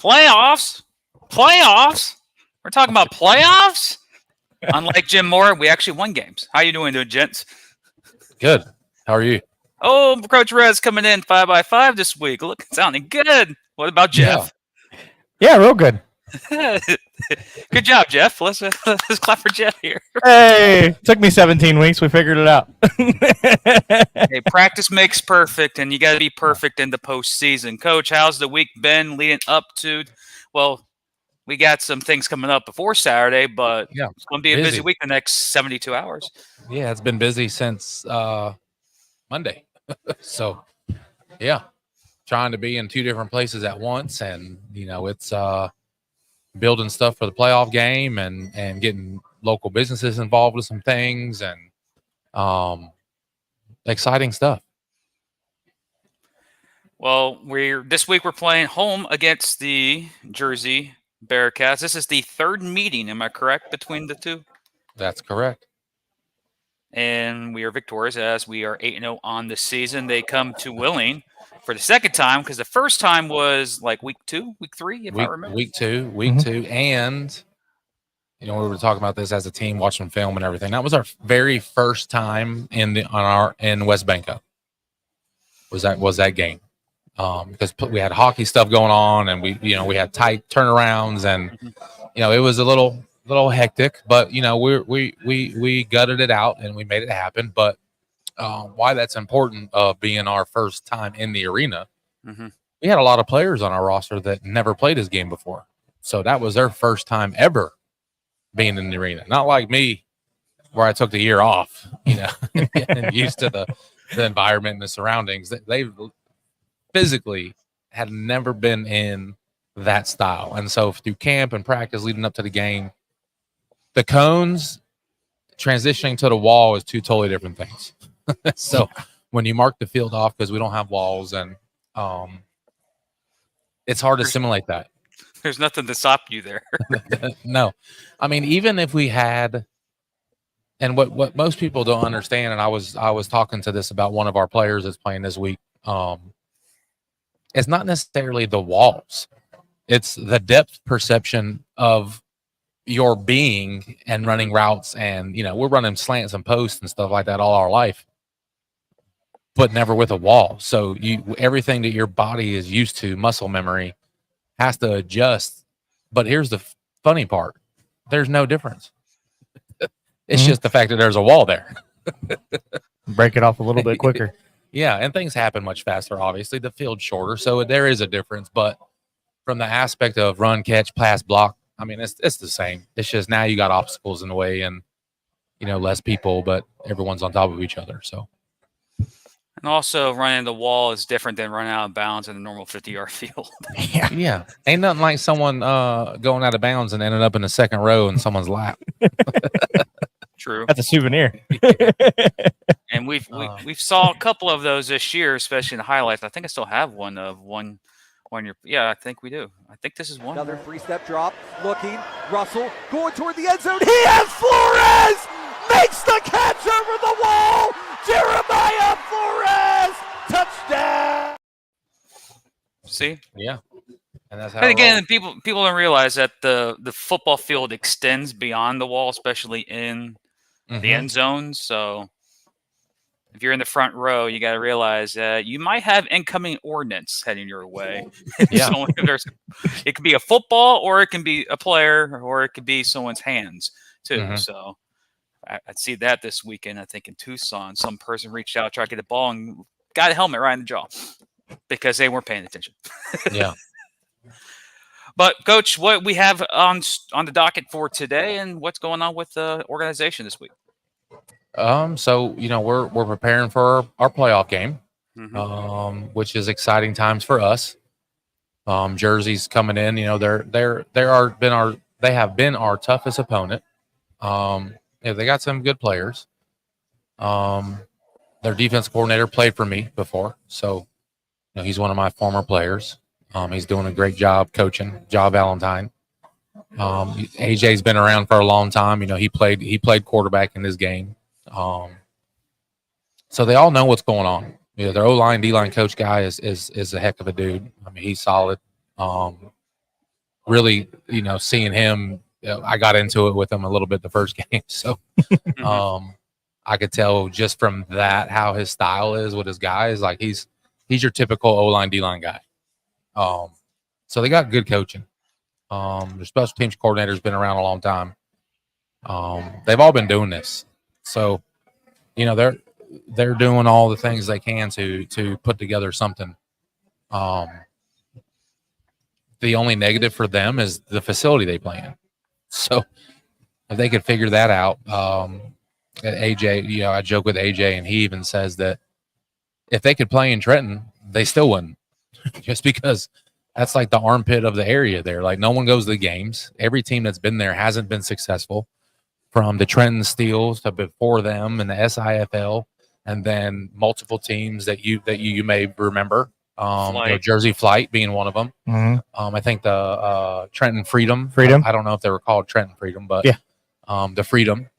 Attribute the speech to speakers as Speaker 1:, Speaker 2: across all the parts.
Speaker 1: Playoffs? Playoffs? We're talking about playoffs? Unlike Jim Moore, we actually won games. How you doing, gents?
Speaker 2: Good. How are you?
Speaker 1: Oh, Coach Rez coming in 5x5 this week. Look, sounding good. What about Jeff?
Speaker 3: Yeah, real good.
Speaker 1: Good job, Jeff. Let's clap for Jeff here.
Speaker 3: Hey, took me 17 weeks. We figured it out.
Speaker 1: Hey, practice makes perfect, and you got to be perfect in the postseason. Coach, how's the week been leading up to? Well, we got some things coming up before Saturday, but it's going to be a busy week the next 72 hours.
Speaker 2: Yeah, it's been busy since Monday. So, yeah, trying to be in two different places at once, and it's building stuff for the playoff game and getting local businesses involved with some things and exciting stuff.
Speaker 1: Well, this week we're playing home against the Jersey Bearcats. This is the third meeting, am I correct, between the two?
Speaker 2: That's correct.
Speaker 1: And we are victorious as we are 8-0 on the season. They come to Wheeling for the second time because the first time was like week 2, week 3, if I remember.
Speaker 2: Week two. And, we were talking about this as a team, watching film and everything. That was our very first time in West Banco. Was that game. Because we had hockey stuff going on, and we had tight turnarounds, and it was a little hectic, but we gutted it out and we made it happen. But why that's important of being our first time in the arena, we had a lot of players on our roster that never played this game before, so that was their first time ever being in the arena. Not like me, where I took the year off, and used to the environment and the surroundings. They physically had never been in that style. And so through camp and practice leading up to the game, the cones transitioning to the wall is two totally different things. So when you mark the field off, because we don't have walls, and it's hard to simulate that.
Speaker 1: There's nothing to stop you there.
Speaker 2: No. I mean, even if we had, and what most people don't understand, and I was talking to this about one of our players that's playing this week, it's not necessarily the walls. It's the depth perception of your being and running routes. And, we're running slants and posts and stuff like that all our life, but never with a wall. So everything that your body is used to, muscle memory, has to adjust. But here's the funny part. There's no difference. It's just the fact that there's a wall there.
Speaker 3: Break it off a little bit quicker.
Speaker 2: Yeah, and things happen much faster, obviously. The field's shorter, so there is a difference. But from the aspect of run, catch, pass, block, I mean, it's the same. It's just now you got obstacles in the way and, less people, but everyone's on top of each other. So,
Speaker 1: and also running the wall is different than running out of bounds in a normal 50-yard field.
Speaker 2: Yeah. Ain't nothing like someone going out of bounds and ending up in the second row in someone's lap.
Speaker 1: True.
Speaker 3: That's a souvenir.
Speaker 1: And we've saw a couple of those this year, especially in the highlights. I think I still have one of one year. Yeah, I think we do. I think this is one.
Speaker 4: Another 3-step drop. Looking. Russell going toward the end zone. He has Flores! Makes the catch over the wall! Jeremiah Flores! Touchdown!
Speaker 1: See?
Speaker 2: Yeah. And that's how.
Speaker 1: And again, people don't realize that the football field extends beyond the wall, especially in the end zone. So if you're in the front row, you got to realize that you might have incoming ordnance heading your way.
Speaker 2: Yeah.
Speaker 1: So it could be a football, or it can be a player, or it could be someone's hands too. So I'd see that this weekend. I think in Tucson, some person reached out, tried to get the ball, and got a helmet right in the jaw because they weren't paying attention.
Speaker 2: Yeah.
Speaker 1: But Coach, what we have on the docket for today, and what's going on with the organization this week?
Speaker 2: So we're preparing for our playoff game, which is exciting times for us. Jersey's coming in. They have been our toughest opponent. They got some good players. Their defense coordinator played for me before, so he's one of my former players. He's doing a great job coaching, Joe Valentine. AJ's been around for a long time. He played quarterback in this game. So they all know what's going on. Their O-line, D-line coach guy is a heck of a dude. I mean, he's solid. really, seeing him, I got into it with him a little bit the first game. So I could tell just from that how his style is with his guys. Like he's your typical O-line, D-line guy. So they got good coaching. Their special teams coordinator's been around a long time. They've all been doing this. So, they're doing all the things they can to put together something. The only negative for them is the facility they play in. So if they could figure that out, AJ, I joke with AJ, and he even says that if they could play in Trenton, they still wouldn't, just because that's like the armpit of the area there. Like no one goes to the games. Every team that's been there hasn't been successful, from the Trenton Steels to before them and the SIFL, and then multiple teams that you may remember. Jersey Flight being one of them. I think the Trenton Freedom. I don't know if they were called Trenton Freedom, but
Speaker 3: yeah,
Speaker 2: the Freedom.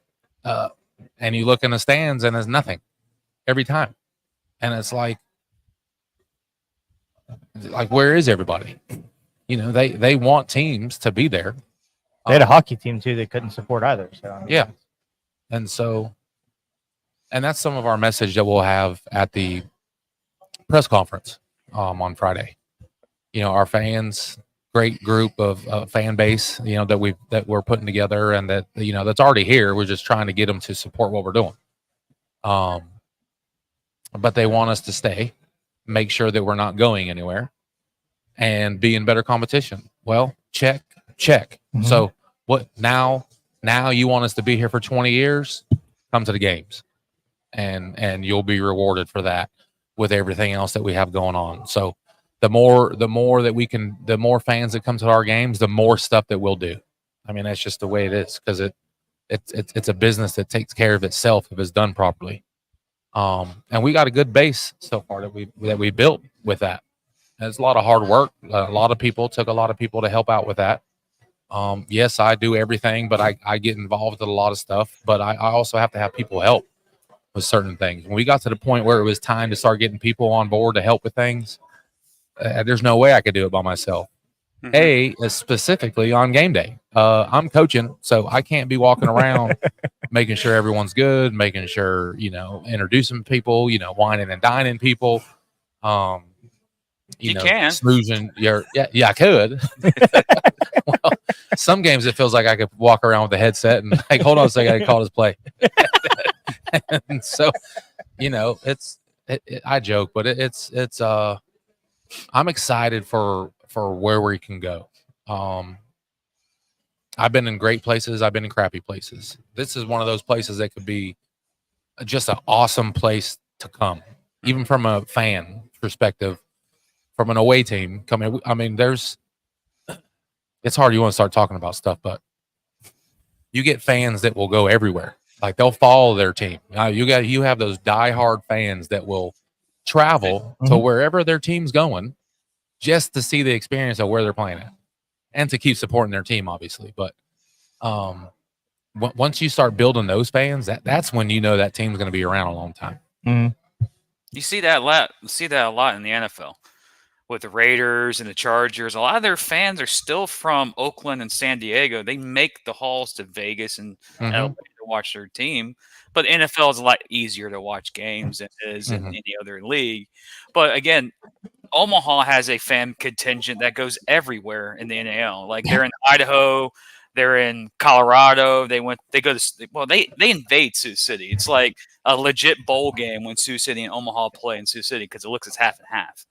Speaker 2: And you look in the stands and there's nothing every time, and it's like where is everybody? They want teams to be there.
Speaker 3: They had a hockey team too. They couldn't support either. So
Speaker 2: yeah, and that's some of our message that we'll have at the press conference on Friday. Our fans, great group of fan base, that we're putting together, and that that's already here. We're just trying to get them to support what we're doing. But they want us to stay, make sure that we're not going anywhere, and be in better competition. Well, check. So what now you want us to be here for 20 years? Come to the games, and you'll be rewarded for that with everything else that we have going on. So the more that the more fans that come to our games, the more stuff that we'll do. I mean, that's just the way it is, because it's a business that takes care of itself if it's done properly. And we got a good base so far that we built with that. And it's a lot of hard work. A lot of people to help out with that. Yes, I do everything, but I get involved in a lot of stuff. But I also have to have people help with certain things. When we got to the point where it was time to start getting people on board to help with things, there's no way I could do it by myself. Specifically on game day, I'm coaching, so I can't be walking around making sure everyone's good, making sure introducing people, whining and dining people.
Speaker 1: You can
Speaker 2: snoozing I could. Well, some games it feels like I could walk around with a headset and like, hold on a second, I can call this play. And so, I joke, but it's I'm excited for where we can go. I've been in great places. I've been in crappy places. This is one of those places that could be just an awesome place to come, even from a fan perspective, from an away team coming. I mean, it's hard. You want to start talking about stuff, but you get fans that will go everywhere. Like they'll follow their team. You have those diehard fans that will travel to wherever their team's going just to see the experience of where they're playing at, and to keep supporting their team, obviously. But once you start building those fans, that's when that team's going to be around a long time.
Speaker 1: You see that a lot in the NFL with the Raiders and the Chargers. A lot of their fans are still from Oakland and San Diego. They make the hauls to Vegas and LA to watch their team. But NFL is a lot easier to watch games than it is in any other league. But again, Omaha has a fan contingent that goes everywhere in the NAL. Like they're in Idaho, they're in Colorado. They invade Sioux City. It's like a legit bowl game when Sioux City and Omaha play in Sioux City, because it looks as half and half.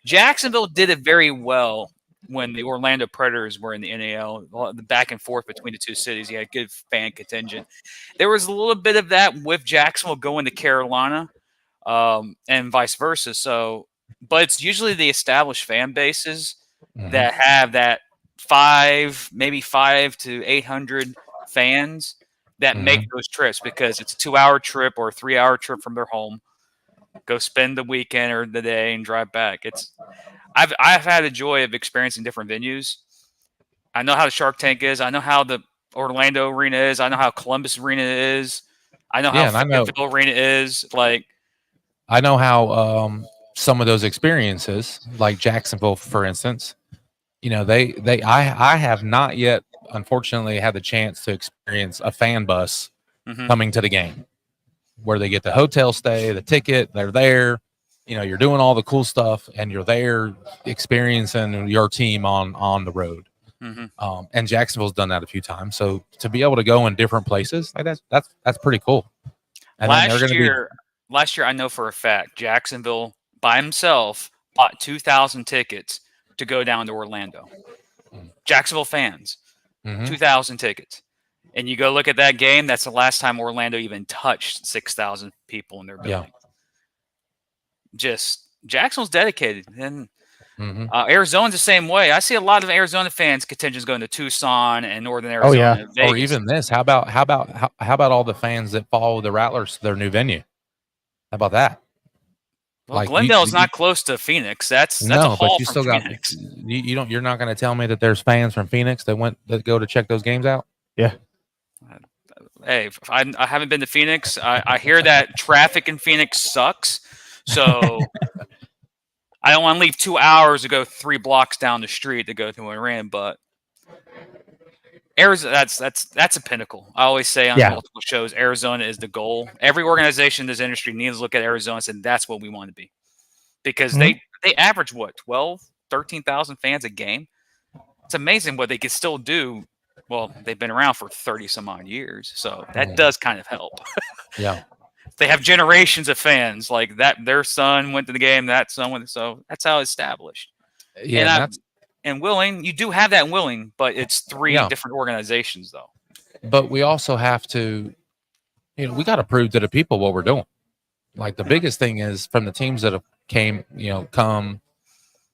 Speaker 1: Jacksonville did it very well when the Orlando Predators were in the NAL. The back and forth between the two cities, you had a good fan contingent. There was a little bit of that with Jacksonville going to Carolina, and vice versa. So, but it's usually the established fan bases that have that 5 to 800 fans that make those trips, because it's a 2-hour trip or a 3-hour trip from their home. Go spend the weekend or the day and drive back. I've had the joy of experiencing different venues. I know how the Shark Tank is. I know how the Orlando Arena is. I know how Columbus Arena is. I know how Phil Arena is. Like,
Speaker 2: I know how some of those experiences, like Jacksonville, for instance, I have not yet, unfortunately, had the chance to experience a fan bus
Speaker 1: Mhm.
Speaker 2: coming to the game where they get the hotel stay, the ticket, they're there. You're doing all the cool stuff, and you're there experiencing your team on the road.
Speaker 1: Mhm.
Speaker 2: And Jacksonville's done that a few times. So to be able to go in different places, like that's pretty cool. And then they're
Speaker 1: Last
Speaker 2: going to
Speaker 1: year, I know for a fact, Jacksonville by himself bought 2,000 tickets to go down to Orlando. Jacksonville fans,
Speaker 2: be. Mhm.
Speaker 1: 2,000 tickets. And you go look at that game, that's the last time Orlando even touched 6,000 people in their building. Just Jacksonville's dedicated. And
Speaker 2: Mhm.
Speaker 1: Arizona's the same way. I see a lot of Arizona fans contingents going to Tucson and Northern Arizona.
Speaker 3: yeah.
Speaker 1: And Vegas.
Speaker 2: Or even this. How about all the fans that follow the Rattlers to their new venue? How about that?
Speaker 1: Well,
Speaker 2: like,
Speaker 1: Glendale's not close to Phoenix. That's a
Speaker 2: No,
Speaker 1: haul
Speaker 2: but you
Speaker 1: from
Speaker 2: still got
Speaker 1: Phoenix.
Speaker 2: you're not going to tell me that there's fans from Phoenix that go to check those games out.
Speaker 1: Hey, I haven't been to Phoenix. I hear that traffic in Phoenix sucks. So I don't want to leave 2 hours to go 3 blocks down the street to go to an arena. But Arizona, that's a pinnacle. I always say on multiple shows, Arizona is the goal. Every organization in this industry needs to look at Arizona and say that's what we want to be. Because they average, 12, 13,000 fans a game. It's amazing what they can still do. Well, they've been around for 30 some odd years, so that does kind of help.
Speaker 2: Yeah.
Speaker 1: They have generations of fans like that. Their son went to the game, that son went. So that's how it's established.
Speaker 2: Yeah.
Speaker 1: And Willing, you do have that in Willing, but it's 3 different organizations, though.
Speaker 2: But we also have to, we got to prove to the people what we're doing. Like the biggest thing is from the teams that have come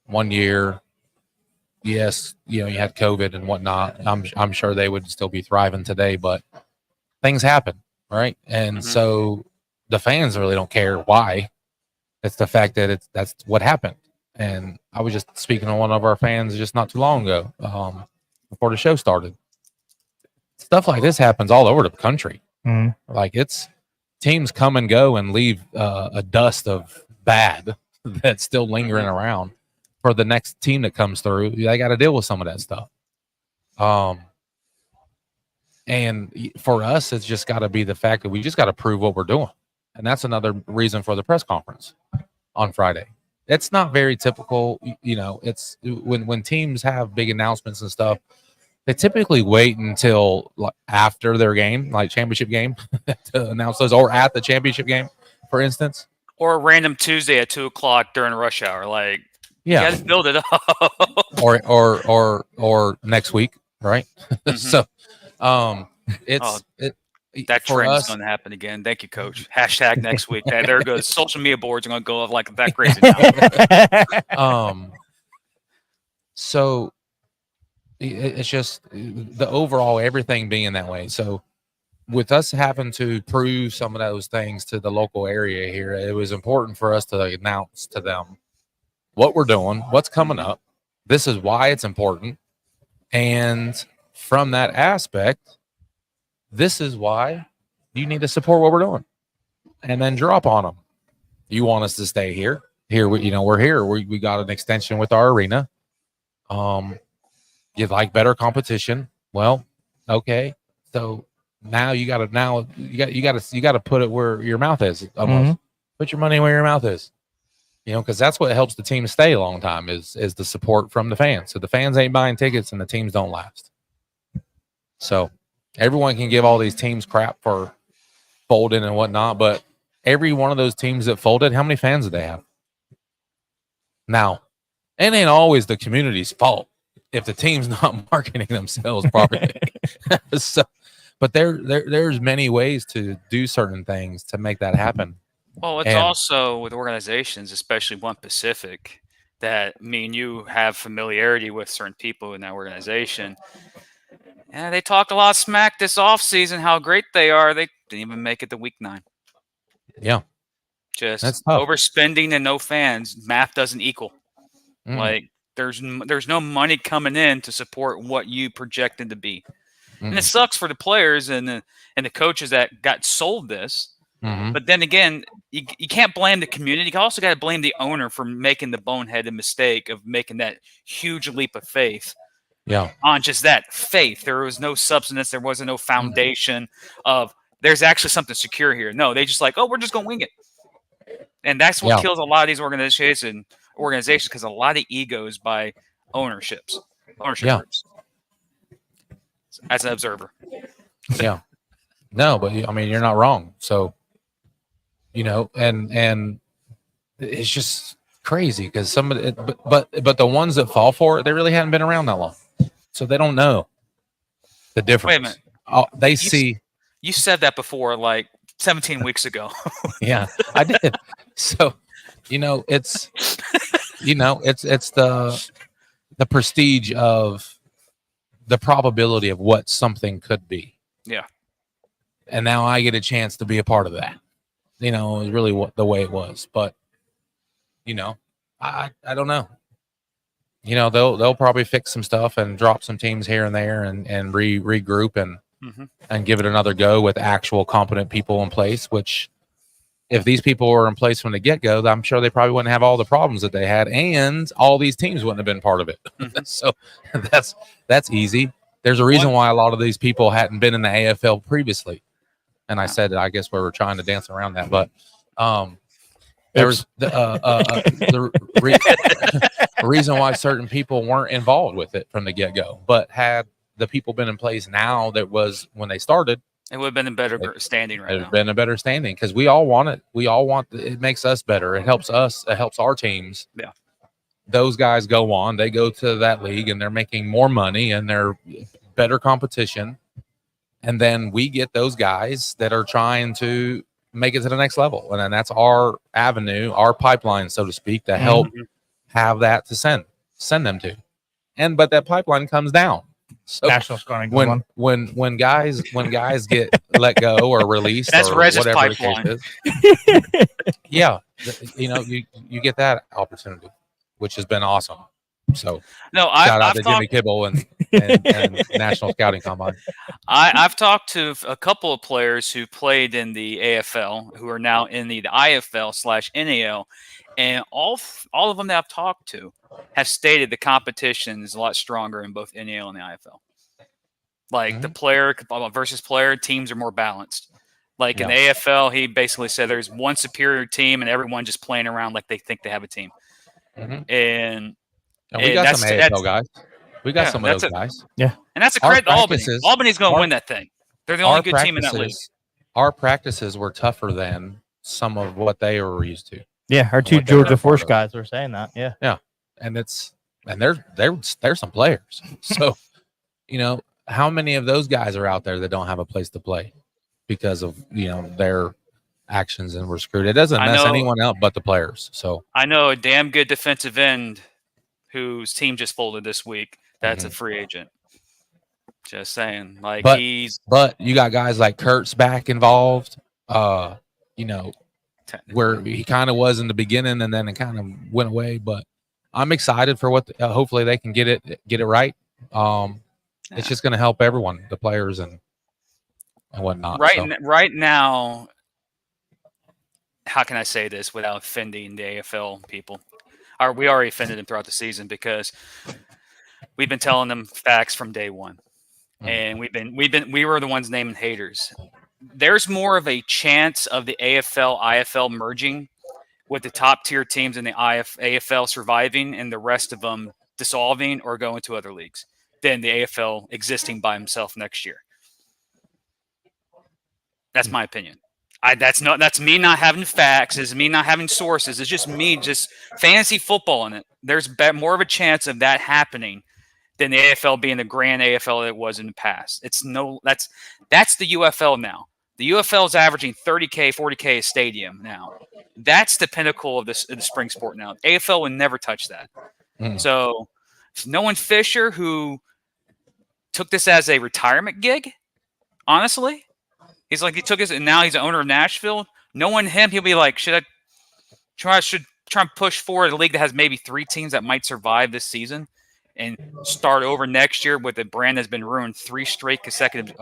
Speaker 2: 1 year. Yes, you had COVID and whatnot. I'm sure they would still be thriving today, but things happen, right? And so the fans really don't care why. It's the fact that that's what happened. And I was just speaking to one of our fans just not too long ago, before the show started. Stuff like this happens all over the country.
Speaker 3: Mm-hmm.
Speaker 2: Like it's teams come and go and leave a dust of bad that's still lingering around. For the next team that comes through, they got to deal with some of that stuff. And for us, it's just got to be the fact that we just got to prove what we're doing. And that's another reason for the press conference on Friday. It's not very typical. It's when teams have big announcements and stuff, they typically wait until after their game, like championship game, to announce those, or at the championship game, for instance.
Speaker 1: Or a random Tuesday at 2:00 during rush hour. Like, you got to build it up.
Speaker 2: or next week, right? So,
Speaker 1: that
Speaker 2: for
Speaker 1: trend is
Speaker 2: us
Speaker 1: going to happen again. Thank you, Coach. # next week. There goes. Social media boards are going to go off like that crazy now.
Speaker 2: So it's just the overall everything being that way. So with us having to prove some of those things to the local area here, it was important for us to announce to them what we're doing, what's coming up. This is why it's important. And from that aspect, this is why you need to support what we're doing. And then drop on them. You want us to stay here. Here, we're here. We got an extension with our arena. You'd like better competition. Well, okay. So now you got to put it where your mouth is. Almost. Put your money where your mouth is. Because that's what helps the team stay a long time is the support from the fans. So the fans ain't buying tickets and the teams don't last. So everyone can give all these teams crap for folding and whatnot, but every one of those teams that folded, how many fans did they have? Now, it ain't always the community's fault if the team's not marketing themselves properly. But there's many ways to do certain things to make that happen.
Speaker 1: Well, it's also with organizations, especially One Pacific, that me and you have familiarity with certain people in that organization. And they talked a lot of smack this offseason, how great they are. They didn't even make it to week 9.
Speaker 2: Yeah.
Speaker 1: Just overspending and no fans. Math doesn't equal. Like there's no money coming in to support what you projected to be. And it sucks for the players and the coaches that got sold this. But then again, you can't blame the community. You also got to blame the owner for making the boneheaded mistake of making that huge leap of faith.
Speaker 2: Yeah.
Speaker 1: On just that faith, there was no substance. There wasn't no foundation of there's actually something secure here. No, they just like, oh, we're just gonna wing it, and that's what kills a lot of these organizations because a lot of egos by ownership groups. As an observer,
Speaker 2: Yeah. No, but I mean, you're not wrong. So, and it's just crazy because but the ones that fall for it, they really hadn't been around that long, so they don't know the difference.
Speaker 1: Wait a minute. You said that before, like 17 weeks ago.
Speaker 2: Yeah, I did. So, it's the prestige of the probability of what something could be.
Speaker 1: Yeah.
Speaker 2: And now I get a chance to be a part of that. It was really the way it was. But, I don't know. They'll probably fix some stuff and drop some teams here and there and regroup and give it another go with actual competent people in place, which if these people were in place from the get-go, I'm sure they probably wouldn't have all the problems that they had, and all these teams wouldn't have been part of it. So that's easy. There's a reason why a lot of these people hadn't been in the AFL previously. And I said that I guess we were trying to dance around that, but there was the reason why certain people weren't involved with it from the get-go, but had the people been in place now that was when they started,
Speaker 1: it would have been in better standing right now.
Speaker 2: It would have been a better standing because we all want it. We all want it. Makes us better. It helps us. It helps our teams.
Speaker 1: Yeah.
Speaker 2: Those guys go on. They go to that league and they're making more money and they're better competition. And then we get those guys that are trying to make it to the next level. And then that's our avenue, our pipeline, so to speak, to help have that to send them to. But that pipeline comes down. So
Speaker 3: National scoring.
Speaker 2: When guys get let go or released,
Speaker 1: that's
Speaker 2: or
Speaker 1: Rez's
Speaker 2: whatever
Speaker 1: pipeline.
Speaker 2: The case is, yeah, you get that opportunity, which has been awesome. So
Speaker 1: no,
Speaker 2: shout out
Speaker 1: I've
Speaker 2: to Jimmy Kibble and National Scouting Combine.
Speaker 1: I've talked to a couple of players who played in the AFL who are now in the IFL/NAL, and all of them that I've talked to have stated the competition is a lot stronger in both NAL and the IFL. Like the player versus player, teams are more balanced. Like in the AFL, he basically said there's one superior team and everyone just playing around like they think they have a team. And
Speaker 2: we got some AFL guys. We got some of those guys.
Speaker 3: Yeah.
Speaker 1: And that's a credit to Albany. Albany's going to win that thing. They're the only good team in that league.
Speaker 2: Our practices were tougher than some of what they were used to.
Speaker 3: Yeah, our two Georgia Force guys were saying that. Yeah.
Speaker 2: Yeah. And they're some players. So, how many of those guys are out there that don't have a place to play because of, their actions and were screwed? It doesn't mess anyone up but the players. So
Speaker 1: I know a damn good defensive end whose team just folded this week. That's a free agent. Just saying. But
Speaker 2: you got guys like Kurt's back involved, where he kind of was in the beginning and then it kind of went away. But I'm excited for what hopefully they can get it right. It's just going to help everyone, the players and whatnot.
Speaker 1: Right now, how can I say this without offending the AFL people? We already offended them throughout the season because we've been telling them facts from day one, and we were the ones naming haters. There's more of a chance of the AFL-IFL merging with the top tier teams in the AFL surviving and the rest of them dissolving or going to other leagues than the AFL existing by himself next year. That's my opinion. That's me not having facts. It's me not having sources. It's just me just fantasy football in it. There's more of a chance of that happening than the AFL being the grand AFL that it was in the past. That's the UFL now. The UFL is averaging 30K, 40K a stadium now. That's the pinnacle of the spring sport now. AFL would never touch that. So knowing Fisher, who took this as a retirement gig, honestly, he took his, and now he's the owner of Nashville. Knowing him, he'll be like, should I try and push forward a league that has maybe 3 teams that might survive this season and start over next year with a brand that's been ruined 3 straight consecutive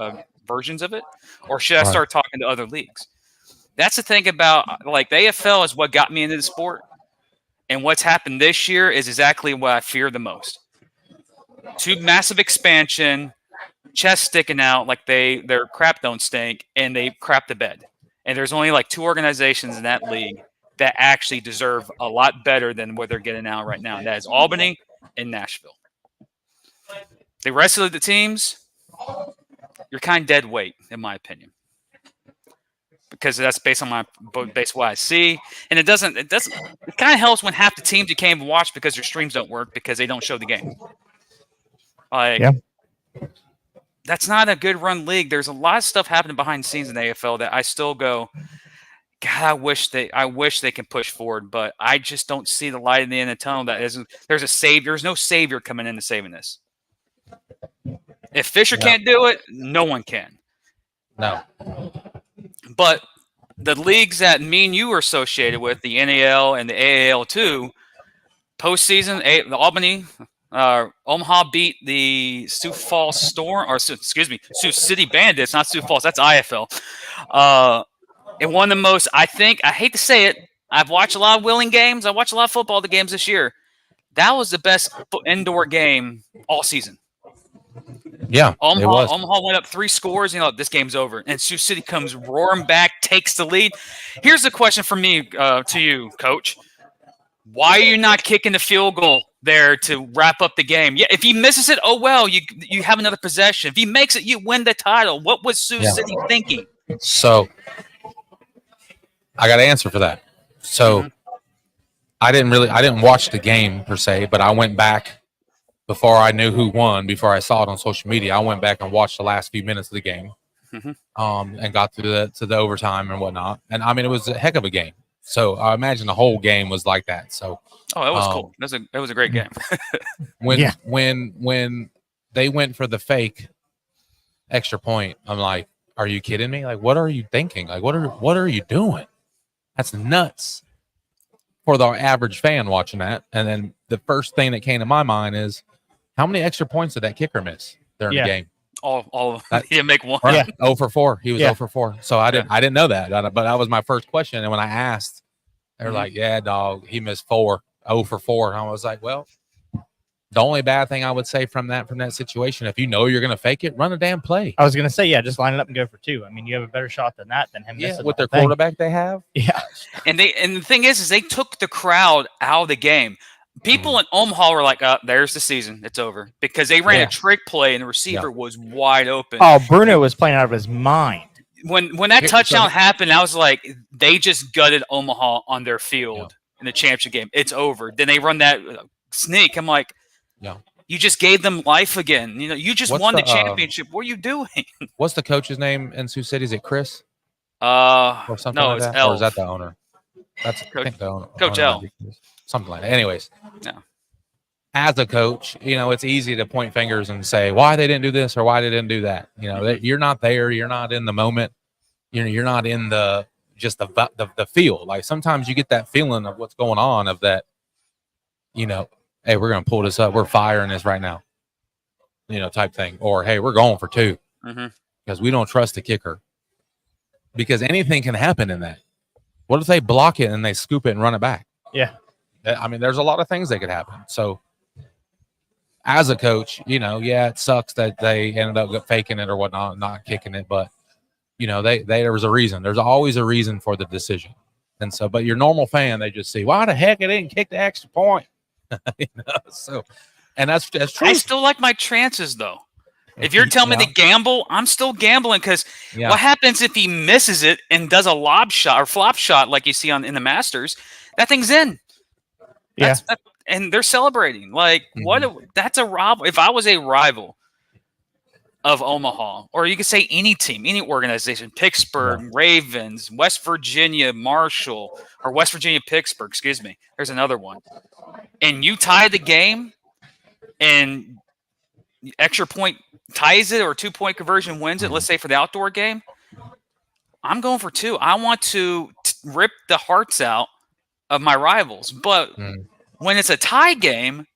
Speaker 1: versions of it? Or should I start talking to other leagues? That's the thing about like the AFL is what got me into the sport, and what's happened this year is exactly what I fear the most. Too massive expansion, chest sticking out like their crap don't stink, and they crap the bed. And there's only like 2 organizations in that league that actually deserve a lot better than what they're getting out right now. And that is Albany and Nashville. The rest of the teams, you're kind of dead weight, in my opinion, because that's based on what I see. And it kind of helps when half the teams you can't even watch because their streams don't work because they don't show the game. Like,
Speaker 3: Yeah.
Speaker 1: That's not a good run league. There's a lot of stuff happening behind the scenes in the AFL that I still go, God, I wish they can push forward, but I just don't see the light in the end of the tunnel. There's no savior coming in to saving this. If Fisher can't do it, no one can.
Speaker 2: No.
Speaker 1: But the leagues that me and you are associated with, the NAL and the AAL too, postseason, the Albany, Omaha beat the Sioux Falls Storm, Sioux City Bandits, not Sioux Falls. That's IFL. And one of the most, I hate to say it, I've watched a lot of Wheeling games. I watched a lot of football games this year. That was the best indoor game all season.
Speaker 2: Yeah, it was.
Speaker 1: Omaha went up 3 scores. This game's over. And Sioux City comes roaring back, takes the lead. Here's the question from me to you, Coach. Why are you not kicking the field goal there to wrap up the game? Yeah, if he misses it, oh well, you have another possession. If he makes it, you win the title. What was Sioux City thinking?
Speaker 2: So I got an answer for that. So I didn't watch the game per se, but I went back before I knew who won, before I saw it on social media. I went back and watched the last few minutes of the game, and got to the overtime and whatnot. And I mean, it was a heck of a game. So I imagine the whole game was like that. So
Speaker 1: it was cool. It was a great game.
Speaker 2: when they went for the fake extra point, I'm like, are you kidding me? Like, what are you thinking? Like, what are you doing? That's nuts for the average fan watching that. And then the first thing that came to my mind is, how many extra points did that kicker miss during the game?
Speaker 1: All of them. He didn't make one.
Speaker 2: Right. 0 for 4. He was 0 for 4. So I didn't know that, but that was my first question. And when I asked, they were like, yeah, dog, he missed 4, 0 for 4. And I was like, well, the only bad thing I would say from that situation, if you know you're going to fake it, run a damn play.
Speaker 3: I was going to say, just line it up and go for 2. I mean, you have a better shot than that than him missing
Speaker 2: with
Speaker 3: the
Speaker 2: their
Speaker 3: whole
Speaker 2: quarterback they have.
Speaker 3: Yeah.
Speaker 1: And the thing is they took the crowd out of the game. People in Omaha were like, there's the season. It's over. Because they ran a trick play and the receiver was wide open.
Speaker 3: Oh, Bruno was playing out of his mind.
Speaker 1: When that touchdown happened, I was like, they just gutted Omaha on their field in the championship game. It's over. Then they run that sneak. I'm like, you just gave them life again. You just won the championship. What are you doing?
Speaker 2: What's the coach's name in Sioux City? Is it Chris?
Speaker 1: Or something
Speaker 2: no,
Speaker 1: like
Speaker 2: it's
Speaker 1: that?
Speaker 2: Elf. Or is that the owner? That's
Speaker 1: Coach,
Speaker 2: I think the owner.
Speaker 1: Coach L.
Speaker 2: Something like that. Anyways, as a coach, it's easy to point fingers and say why they didn't do this or why they didn't do that. You're not there. You're not in the moment. You're not in the feel. Like sometimes you get that feeling of what's going on, of that, hey, we're going to pull this up. We're firing this right now, type thing. Or, hey, we're going for 2 because we don't trust the kicker, because anything can happen in that. What if they block it and they scoop it and run it back?
Speaker 3: Yeah.
Speaker 2: I mean, there's a lot of things that could happen. So as a coach, it sucks that they ended up faking it or whatnot, not kicking it. But, there was a reason. There's always a reason for the decision. And so, but your normal fan, they just see, why the heck it didn't kick the extra point? So, and that's true.
Speaker 1: I still like my chances, though. If you're telling me to gamble, I'm still gambling, because what happens if he misses it and does a lob shot or flop shot like you see in the Masters? That thing's in. And they're celebrating. Like, that's a rival. If I was a rival of Omaha, or you could say any team, any organization, Pittsburgh, Ravens, West Virginia, Marshall, or West Virginia, Pittsburgh, excuse me. There's another one. And you tie the game and extra point ties it, or 2-point conversion wins it, let's say for the outdoor game, I'm going for 2. I want to rip the hearts out of my rivals. But when it's a tie game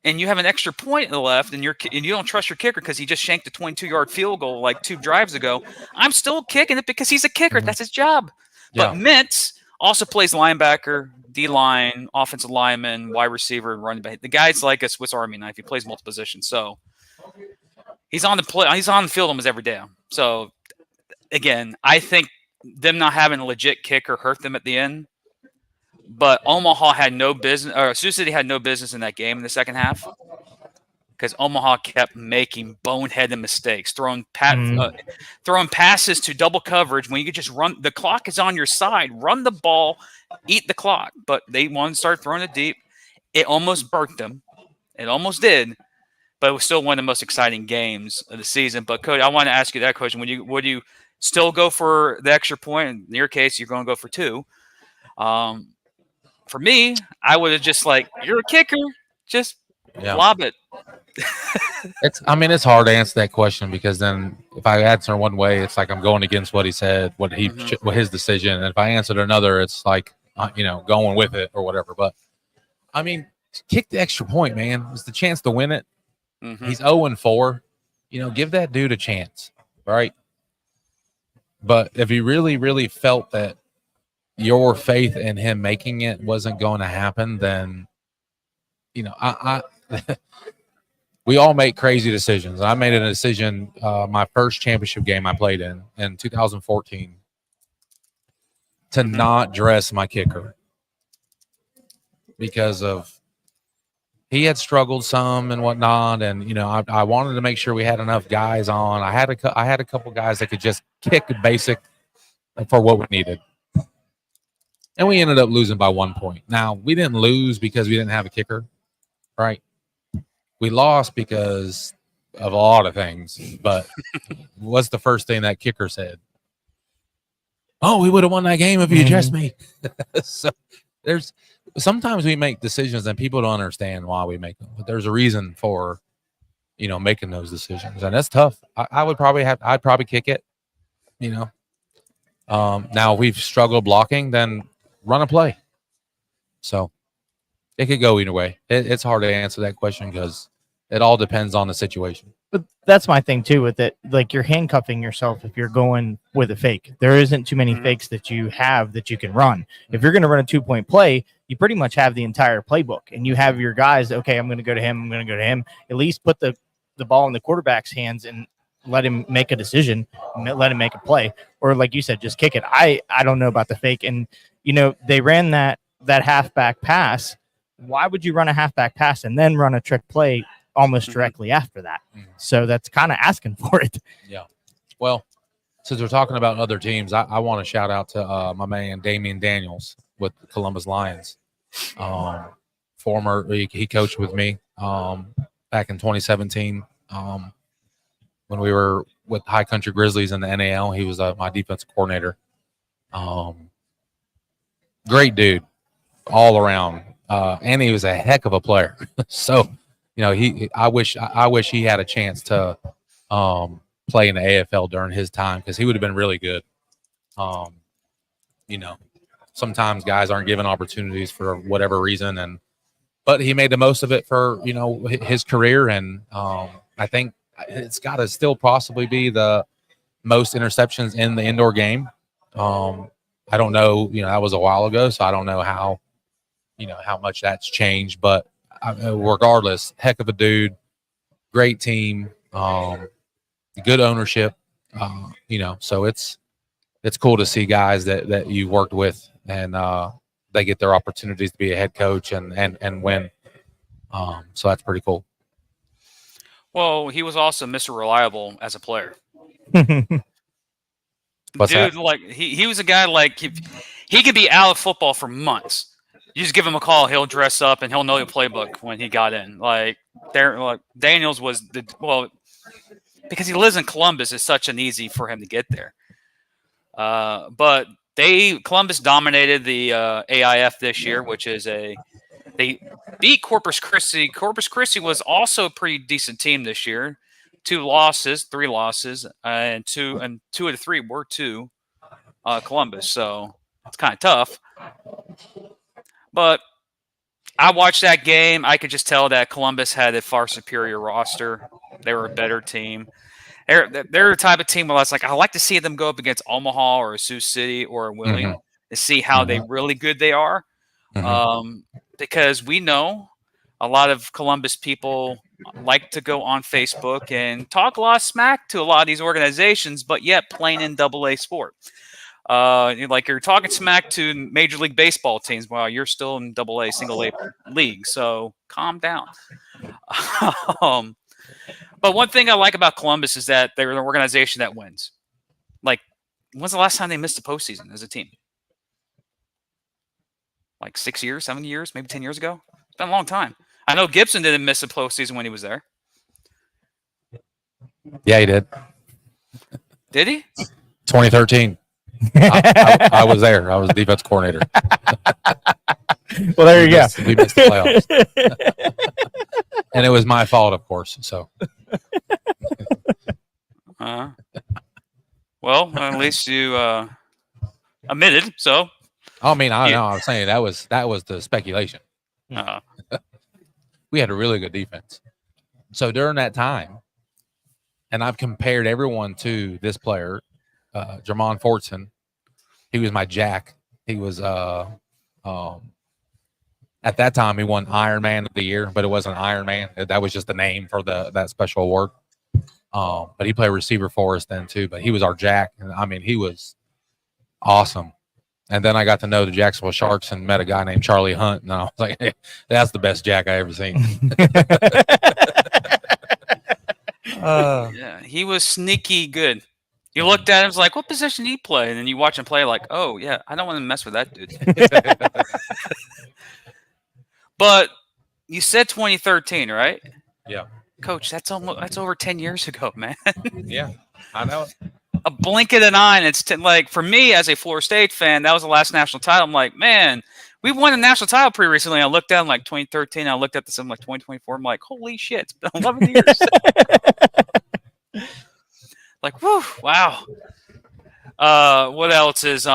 Speaker 1: and you have an extra point left and you don't trust your kicker because he just shanked a 22-yard field goal like 2 drives ago, I'm still kicking it because he's a kicker. That's his job. But
Speaker 2: Yeah.
Speaker 1: Mintz also plays linebacker, D-line, offensive lineman, wide receiver, and running back. The guy's like a Swiss Army knife. He plays multiple positions. So he's on the field almost every day. So again, I think them not having a legit kicker hurt them at the end. But Omaha had no business, or Sioux City had no business in that game in the second half because Omaha kept making boneheaded mistakes, throwing passes to double coverage when you could just run. The clock is on your side. Run the ball, eat the clock. But they wanted to start throwing it deep. It almost burnt them. It almost did. But it was still one of the most exciting games of the season. But Cody, I want to ask you that question: would you still go for the extra point? In your case, you're going to go for 2. For me, I would have just you're a kicker, just lob it.
Speaker 2: It's hard to answer that question because then if I answer one way, it's like I'm going against what he said, what his decision. And if I answered another, it's like, going with it or whatever. But kick the extra point, man. It's the chance to win it.
Speaker 1: Mm-hmm.
Speaker 2: He's 0-4. Give that dude a chance, right? But if he really, really felt that your faith in him making it wasn't going to happen, then, we all make crazy decisions. I made a decision my first championship game I played in 2014 to not dress my kicker because of he had struggled some and whatnot, and I wanted to make sure we had enough guys on. I had a couple guys that could just kick basic for what we needed. And we ended up losing by 1 point. Now, we didn't lose because we didn't have a kicker, right? We lost because of a lot of things. But what's the first thing that kicker said? Oh, we would have won that game if you dressed me. So sometimes we make decisions and people don't understand why we make them. But there's a reason for, making those decisions. And that's tough. I'd probably kick it, Now, if we've struggled blocking, then run a play. So it could go either way. It's hard to answer that question because it all depends on the situation.
Speaker 3: But that's my thing too with it. Like you're handcuffing yourself if you're going with a fake. There isn't too many fakes that you have that you can run. If you're going to run a 2-point play, you pretty much have the entire playbook and you have your guys. Okay, I'm going to go to him. I'm going to go to him. At least put the ball in the quarterback's hands and let him make a decision, let him make a play. Or like you said, just kick it. I don't know about the fake. And, they ran that halfback pass. Why would you run a halfback pass and then run a trick play almost directly after that? So that's kind of asking for it. Yeah.
Speaker 2: Well, since we're talking about other teams, I want to shout out to my man Damian Daniels with the Columbus Lions. He coached with me back in 2017 when we were with High Country Grizzlies in the NAL. He was my defensive coordinator. Great dude all around. And he was a heck of a player. So, I wish he had a chance to play in the AFL during his time because he would have been really good. Sometimes guys aren't given opportunities for whatever reason, but he made the most of it for his career, and I think it's got to still possibly be the most interceptions in the indoor game. I don't know, that was a while ago, so I don't know how much that's changed, but regardless, heck of a dude, great team, good ownership, so it's cool to see guys that you worked with and they get their opportunities to be a head coach and win. So that's pretty cool.
Speaker 1: Well, he was also Mr. Reliable as a player.
Speaker 2: What's
Speaker 1: Dude,
Speaker 2: that?
Speaker 1: he was a guy he could be out of football for months. You just give him a call, he'll dress up and he'll know your playbook when he got in. Daniels was because he lives in Columbus, it's such an easy for him to get there. But Columbus dominated the AIF this year, which is they beat Corpus Christi. Corpus Christi was also a pretty decent team this year. 3 losses, and two of the 3 were to Columbus. So it's kind of tough. But I watched that game. I could just tell that Columbus had a far superior roster. They were a better team. they're the type of team where it's like I like to see them go up against Omaha or Sioux City or Wheeling to see how they really good they are. Because we know a lot of Columbus people like to go on Facebook and talk a lot of smack to a lot of these organizations, but yet playing in AA sport. Like you're talking smack to Major League Baseball teams while you're still in AA, single A league. So calm down. But one thing I like about Columbus is that they're an organization that wins. Like, when's the last time they missed a postseason as a team? Like 6 years, 7 years, maybe 10 years ago? It's been a long time. I know Gibson didn't miss a postseason when he was there.
Speaker 2: Yeah, he did.
Speaker 1: Did he?
Speaker 2: 2013. I was there. I was the defense coordinator.
Speaker 3: Well, there you go.
Speaker 2: We missed the playoffs. And it was my fault, of course. So.
Speaker 1: Well, at least you admitted. So.
Speaker 2: I mean, I know. I'm saying that was the speculation. We had a really good defense. So during that time, and I've compared everyone to this player, Jermon Fortson. He was my jack. He was at that time he won Iron Man of the Year, but it wasn't Iron Man. That was just the name for that special award. But he played receiver for us then too. But he was our jack, and I mean he was awesome. And then I got to know the Jacksonville Sharks and met a guy named Charlie Hunt, and I was like, hey, that's the best jack I ever seen.
Speaker 1: Yeah, he was sneaky good. You looked at him, was like, what position did he play? And then you watch him play, like, oh, yeah, I don't want to mess with that dude. But you said 2013, right?
Speaker 2: Yeah.
Speaker 1: Coach, that's over 10 years ago, man.
Speaker 2: Yeah, I know.
Speaker 1: A blink of an eye, and it's like, for me as a Florida State fan, that was the last national title. I'm like, man, we won a national title pretty recently. I looked down like 2013. I looked at this in like 2024. I'm like, holy shit, it's been 11 years. Like, whew, wow. What else is,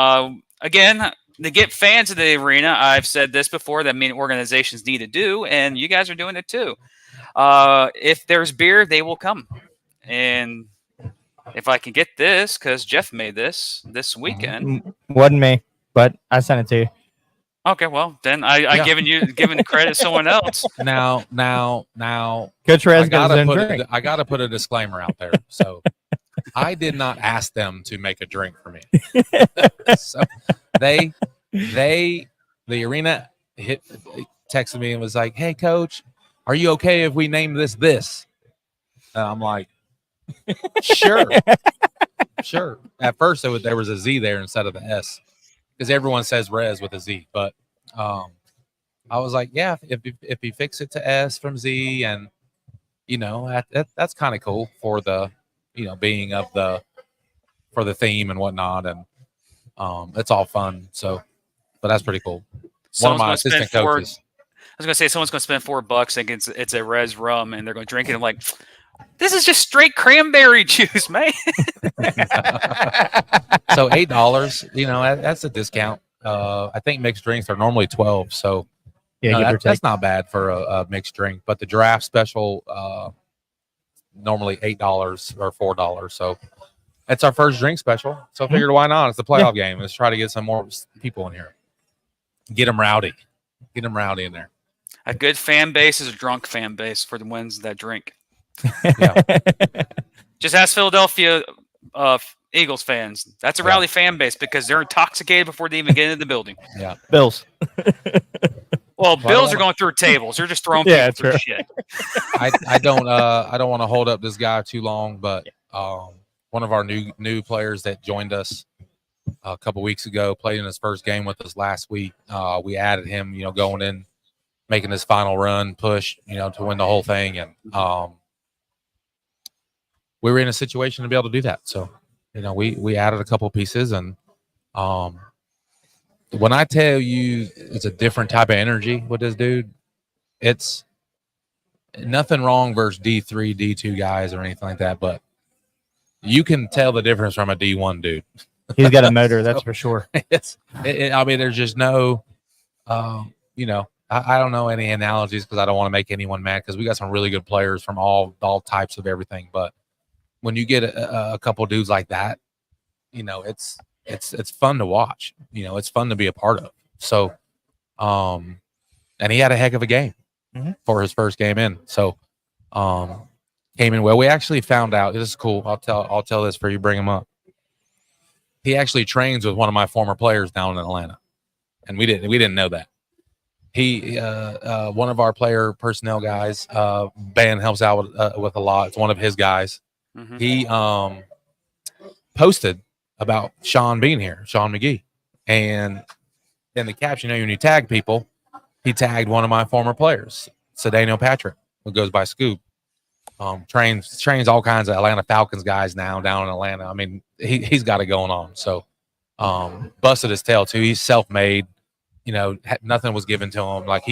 Speaker 1: again, to get fans of the arena, I've said this before, that many organizations need to do, and you guys are doing it too. If there's beer, they will come. And if I can get this, because Jeff made this weekend.
Speaker 3: Wasn't me, but I sent it to you.
Speaker 1: Okay, well, then I given the credit to someone else.
Speaker 2: Now,
Speaker 3: Coach Rez
Speaker 2: I got to put a disclaimer out there. So I did not ask them to make a drink for me. So the arena texted me and was like, "Hey, Coach, are you okay if we name this?" And I'm like, "Sure." At first, there was a Z there instead of the S, because everyone says Rez with a Z. But I was like, "Yeah, if you fix it to S from Z, and that's kind of cool for the being of for the theme and whatnot, and it's all fun. So, but that's pretty cool." One of my assistant coaches.
Speaker 1: I was gonna say someone's gonna spend $4 thinking it's a Rez rum, and they're gonna drink it. I'm like, this is just straight cranberry juice, man.
Speaker 2: So $8, that's a discount. I think mixed drinks are normally $12, so yeah, that's not bad for a mixed drink. But the draft special normally $8 or $4, so it's our first drink special. So I figured, why not? It's the playoff game. Let's try to get some more people in here. Get them rowdy in there.
Speaker 1: A good fan base is a drunk fan base for the ones that drink.
Speaker 2: Yeah.
Speaker 1: Just ask Philadelphia Eagles fans. That's a rowdy fan base because they're intoxicated before they even get into the building.
Speaker 2: Yeah.
Speaker 3: Bills.
Speaker 1: Well, Bills are going through tables. They're just throwing people through shit.
Speaker 2: I don't want to hold up this guy too long, but one of our new players that joined us a couple weeks ago played in his first game with us last week. We added him, going in, making his final run push, to win the whole thing. And we were in a situation to be able to do that. So, we added a couple pieces. And when I tell you it's a different type of energy with this dude, it's nothing wrong versus D3, D2 guys or anything like that. But you can tell the difference from a D1 dude.
Speaker 3: He's got a motor, that's for sure.
Speaker 2: There's just no, I don't know any analogies because I don't want to make anyone mad, because we got some really good players from all types of everything. But when you get a couple dudes like that, you know, it's fun to watch. You know, it's fun to be a part of. So, and he had a heck of a game for his first game in. So, came in well. We actually found out, this is cool. I'll tell this for you, bring him up. He actually trains with one of my former players down in Atlanta, and we didn't know that. He one of our player personnel guys, Ben helps out with a lot. It's one of his guys. He posted about Sean being here, Sean McGee, and in the caption, you know, when you tag people, he tagged one of my former players, Sedano Patrick, who goes by Scoob. Trains all kinds of Atlanta Falcons guys now down in Atlanta. I mean, he's got it going on. So, busted his tail too. He's self-made. You know, nothing was given to him. Like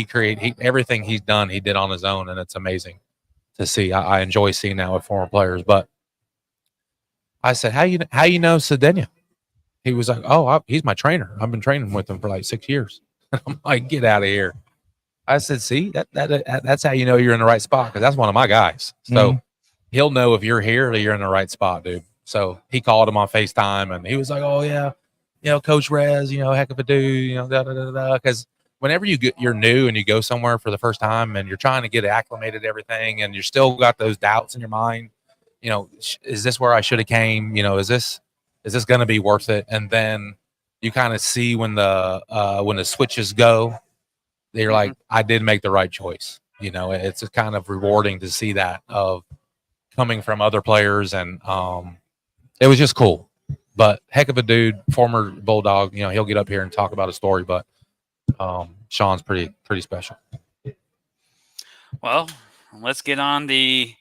Speaker 2: everything he's done, he did on his own, and it's amazing to see. I enjoy seeing that with former players. But I said, "How you know Sedano?" He was like, "Oh, he's my trainer. I've been training with him for like 6 years." I'm like, "Get out of here." I said, "See, that's how you know you're in the right spot, because that's one of my guys. So he'll know if you're here or you're in the right spot, dude." So he called him on FaceTime, and he was like, "Oh yeah, you know, Coach Rez, you know, heck of a dude, you know, da da da da." Because whenever you're new and you go somewhere for the first time and you're trying to get acclimated to everything, and you're still got those doubts in your mind, you know, is this where I should have came? You know, is this going to be worth it? And then you kind of see when the switches go. They're like, I did make the right choice. You know, it's kind of rewarding to see that of coming from other players. And it was just cool. But heck of a dude, former Bulldog. You know, he'll get up here and talk about his story. But Sean's pretty special.
Speaker 1: Well, let's get on the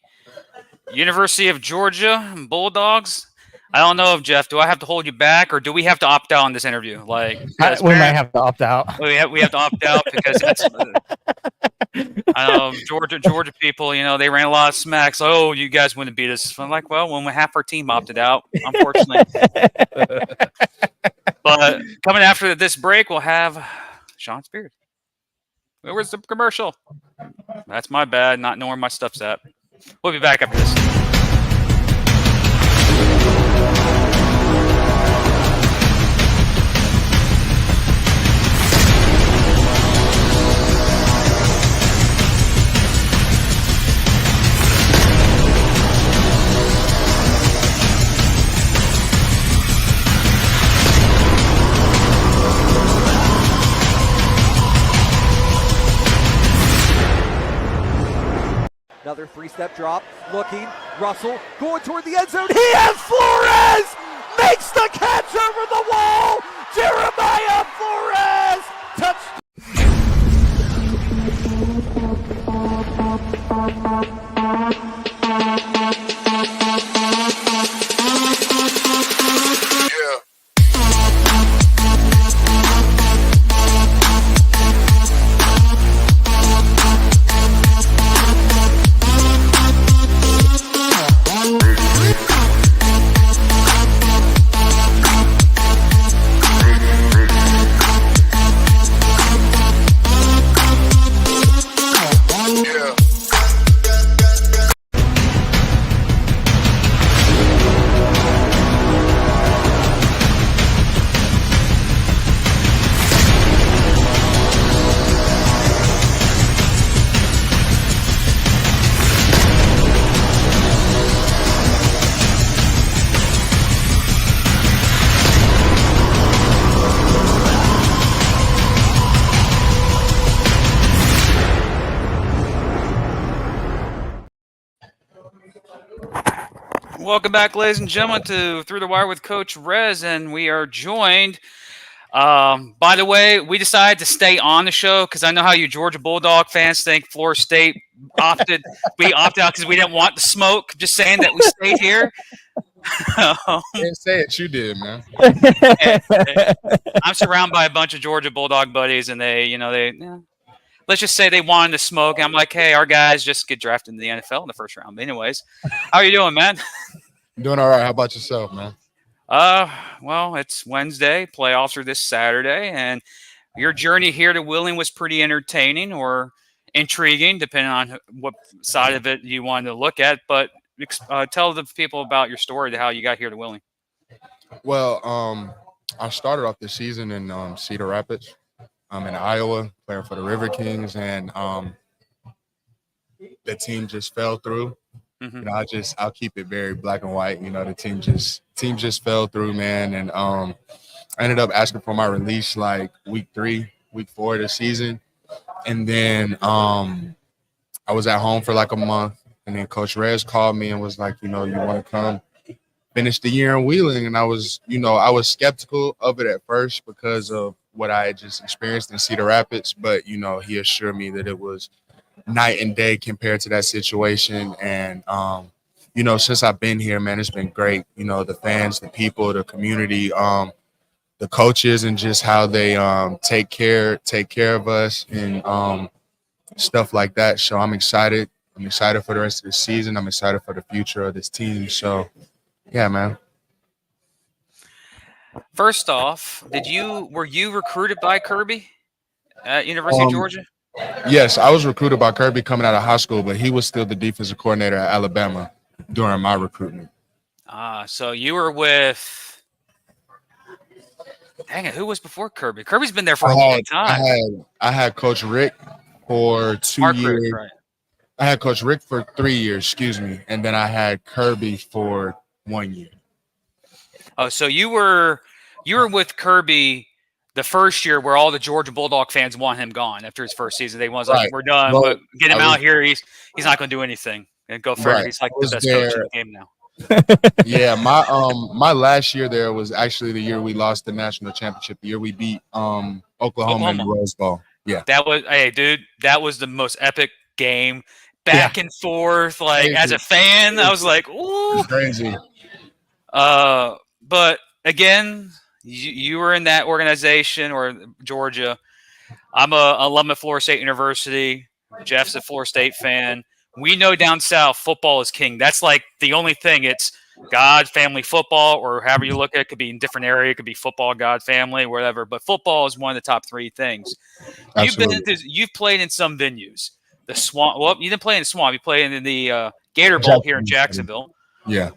Speaker 1: University of Georgia Bulldogs. I don't know if Jeff, do I have to hold you back, or do we have to opt out on this interview? Like,
Speaker 3: we might have to opt out.
Speaker 1: We have to opt out because it's, I know Georgia people, you know, they ran a lot of smacks. Oh, you guys wouldn't beat us. I'm like, well, when half our team opted out, unfortunately. But coming after this break, we'll have Sean Spears. Where's the commercial? That's my bad, not knowing where my stuff's at. We'll be back after this.
Speaker 4: Another three-step drop, looking, Russell going toward the end zone. He has Flores! Makes the catch over the wall! Jeremiah Flores! Touchdown!
Speaker 1: Welcome back, ladies and gentlemen, to Through the Wire with Coach Rez, and we are joined. By the way, we decided to stay on the show because I know how you Georgia Bulldog fans think Florida State opted. We opted out because we didn't want the smoke. Just saying that we stayed here.
Speaker 5: Didn't say it, you did, man.
Speaker 1: I'm surrounded by a bunch of Georgia Bulldog buddies, and let's just say they wanted to smoke. I'm like, hey, our guys just get drafted in the NFL in the first round. But anyways, how are you doing, man?
Speaker 5: I'm doing all right. How about yourself, man?
Speaker 1: Well, it's Wednesday. Playoffs are this Saturday, and your journey here to Wheeling was pretty entertaining or intriguing, depending on what side of it you wanted to look at. But tell the people about your story, how you got here to Wheeling.
Speaker 5: Well, I started off the season in Cedar Rapids. I'm in Iowa, playing for the River Kings, and the team just fell through.
Speaker 1: Mm-hmm.
Speaker 5: You know, I'll keep it very black and white. You know, the team just fell through, man, and I ended up asking for my release like week 4 of the season, and then I was at home for like a month, and then Coach Rez called me and was like, you know, you want to come finish the year in Wheeling? And I was skeptical of it at first because of what I had just experienced in Cedar Rapids, but you know, he assured me that it was night and day compared to that situation. And you know, since I've been here, man, it's been great. You know, the fans, the people, the community, the coaches, and just how they take care of us and stuff like that. So I'm excited. I'm excited for the rest of the season. I'm excited for the future of this team. So yeah, man.
Speaker 1: First off, were you recruited by Kirby at University of Georgia?
Speaker 5: Yes, I was recruited by Kirby coming out of high school, but he was still the defensive coordinator at Alabama during my recruitment.
Speaker 1: So you were with – dang it, who was before Kirby? Kirby's been there for a long time.
Speaker 5: I had Coach Rick for 2 years.
Speaker 1: Rick, right.
Speaker 5: I had Coach Rick for 3 years, and then I had Kirby for 1 year.
Speaker 1: Oh, so you were with Kirby the first year where all the Georgia Bulldog fans want him gone after his first season. They was like,
Speaker 5: Right.
Speaker 1: we're done,
Speaker 5: Well,
Speaker 1: but get him out here. He's not going to do anything and go further.
Speaker 5: Right.
Speaker 1: He's like
Speaker 5: I
Speaker 1: the
Speaker 5: was
Speaker 1: best coach in
Speaker 5: there.
Speaker 1: the game now.
Speaker 5: Yeah, my last year there was actually the year we lost the national championship. The year we beat Oklahoma in the Rose Bowl. Yeah,
Speaker 1: that was the most epic game. Back and forth, like
Speaker 5: Crazy.
Speaker 1: as a fan, I was like, ooh,
Speaker 5: it's crazy.
Speaker 1: But again, you were in that organization or Georgia. I'm a alum at Florida State University. Jeff's a Florida State fan. We know down south football is king. That's like the only thing. It's God, family, football, or however you look at it. It could be in different area. It could be football, God, family, whatever. But football is one of the top 3 things.
Speaker 5: Absolutely.
Speaker 1: You've played in some venues. The Swamp. Well, you didn't play in the Swamp. You played in the Gator Bowl here in Jacksonville.
Speaker 5: Yeah.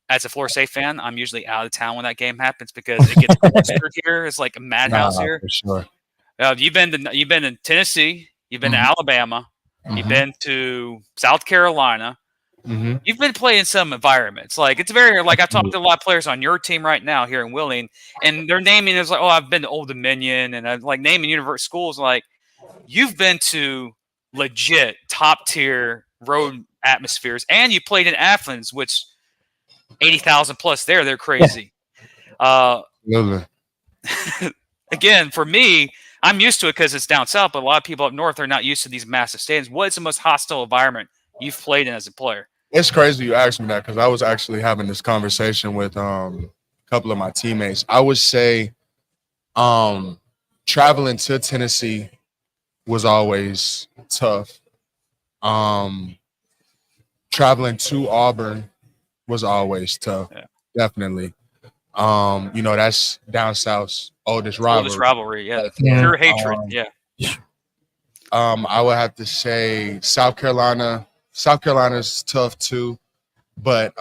Speaker 1: As a Florida State fan, I'm usually out of town when that game happens because it gets clustered here. It's like a madhouse here.
Speaker 5: For sure.
Speaker 1: You've been in Tennessee. You've been to Alabama.
Speaker 5: Mm-hmm.
Speaker 1: You've been to South Carolina.
Speaker 5: Mm-hmm.
Speaker 1: You've been playing some environments. Like it's very like I've talked to a lot of players on your team right now here in Wheeling, and they're naming it like, oh, I've been to Old Dominion, and I'm like naming university schools. Like you've been to legit top tier road atmospheres, and you played in Athens, which 80,000 plus there. They're crazy.
Speaker 5: Absolutely.
Speaker 1: Again, for me, I'm used to it because it's down south, but a lot of people up north are not used to these massive stadiums. What is the most hostile environment you've played in as a player?
Speaker 5: It's crazy you asked me that because I was actually having this conversation with a couple of my teammates. I would say traveling to Tennessee was always tough. Traveling to Auburn was always tough.
Speaker 1: Yeah.
Speaker 5: Definitely. You know, that's down south's oldest rivalry.
Speaker 1: Yeah. Pure hatred. Yeah.
Speaker 5: I would have to say South Carolina. South Carolina's tough too, but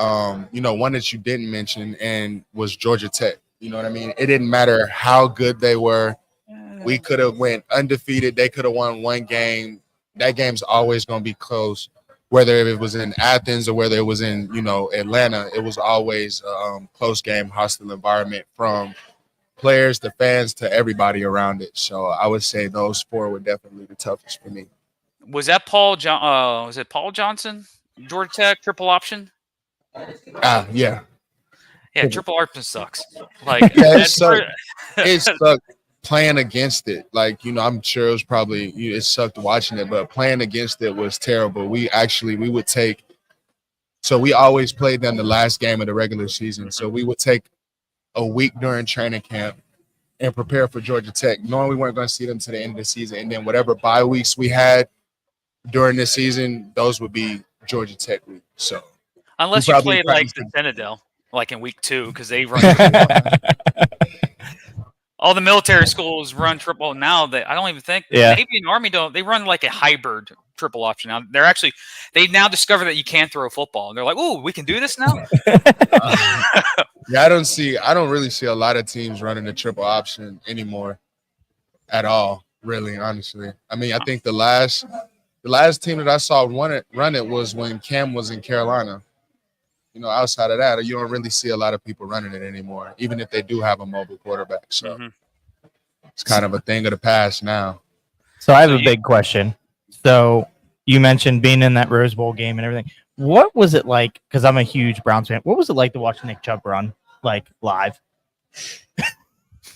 Speaker 5: you know, one that you didn't mention and was Georgia Tech. You know what I mean? It didn't matter how good they were. We could have went undefeated. They could have won one game. That game's always going to be close. Whether it was in Athens or whether it was in, you know, Atlanta, it was always a close game, hostile environment from players to fans to everybody around it. So I would say those 4 were definitely the toughest for me.
Speaker 1: Was that Paul Johnson? Georgia Tech triple option?
Speaker 5: Yeah.
Speaker 1: Yeah, triple option sucks. Like
Speaker 5: Yeah, it sucked playing against it. Like, you know, I'm sure it was probably it sucked watching it, but playing against it was terrible. We would take so we always played them the last game of the regular season. So we would take a week during training camp and prepare for Georgia Tech, knowing we weren't going to see them to the end of the season. And then whatever bye weeks we had during the season, those would be Georgia Tech weeks. So
Speaker 1: unless you played like the Citadel, like in week 2, because they run all the military schools run triple now. That I don't even think maybe in Army don't. They run like a hybrid triple option now. They've now discovered that you can throw a football. And they're like, "Ooh, we can do this now."
Speaker 5: Yeah, I don't really see a lot of teams running the triple option anymore at all, really, honestly. I mean, I think the last team that I saw run it was when Cam was in Carolina. You know, outside of that, you don't really see a lot of people running it anymore, even if they do have a mobile quarterback. So it's kind of a thing of the past now.
Speaker 3: So I have a big question. So you mentioned being in that Rose Bowl game and everything. What was it like? Because I'm a huge Browns fan. What was it like to watch Nick Chubb run like live?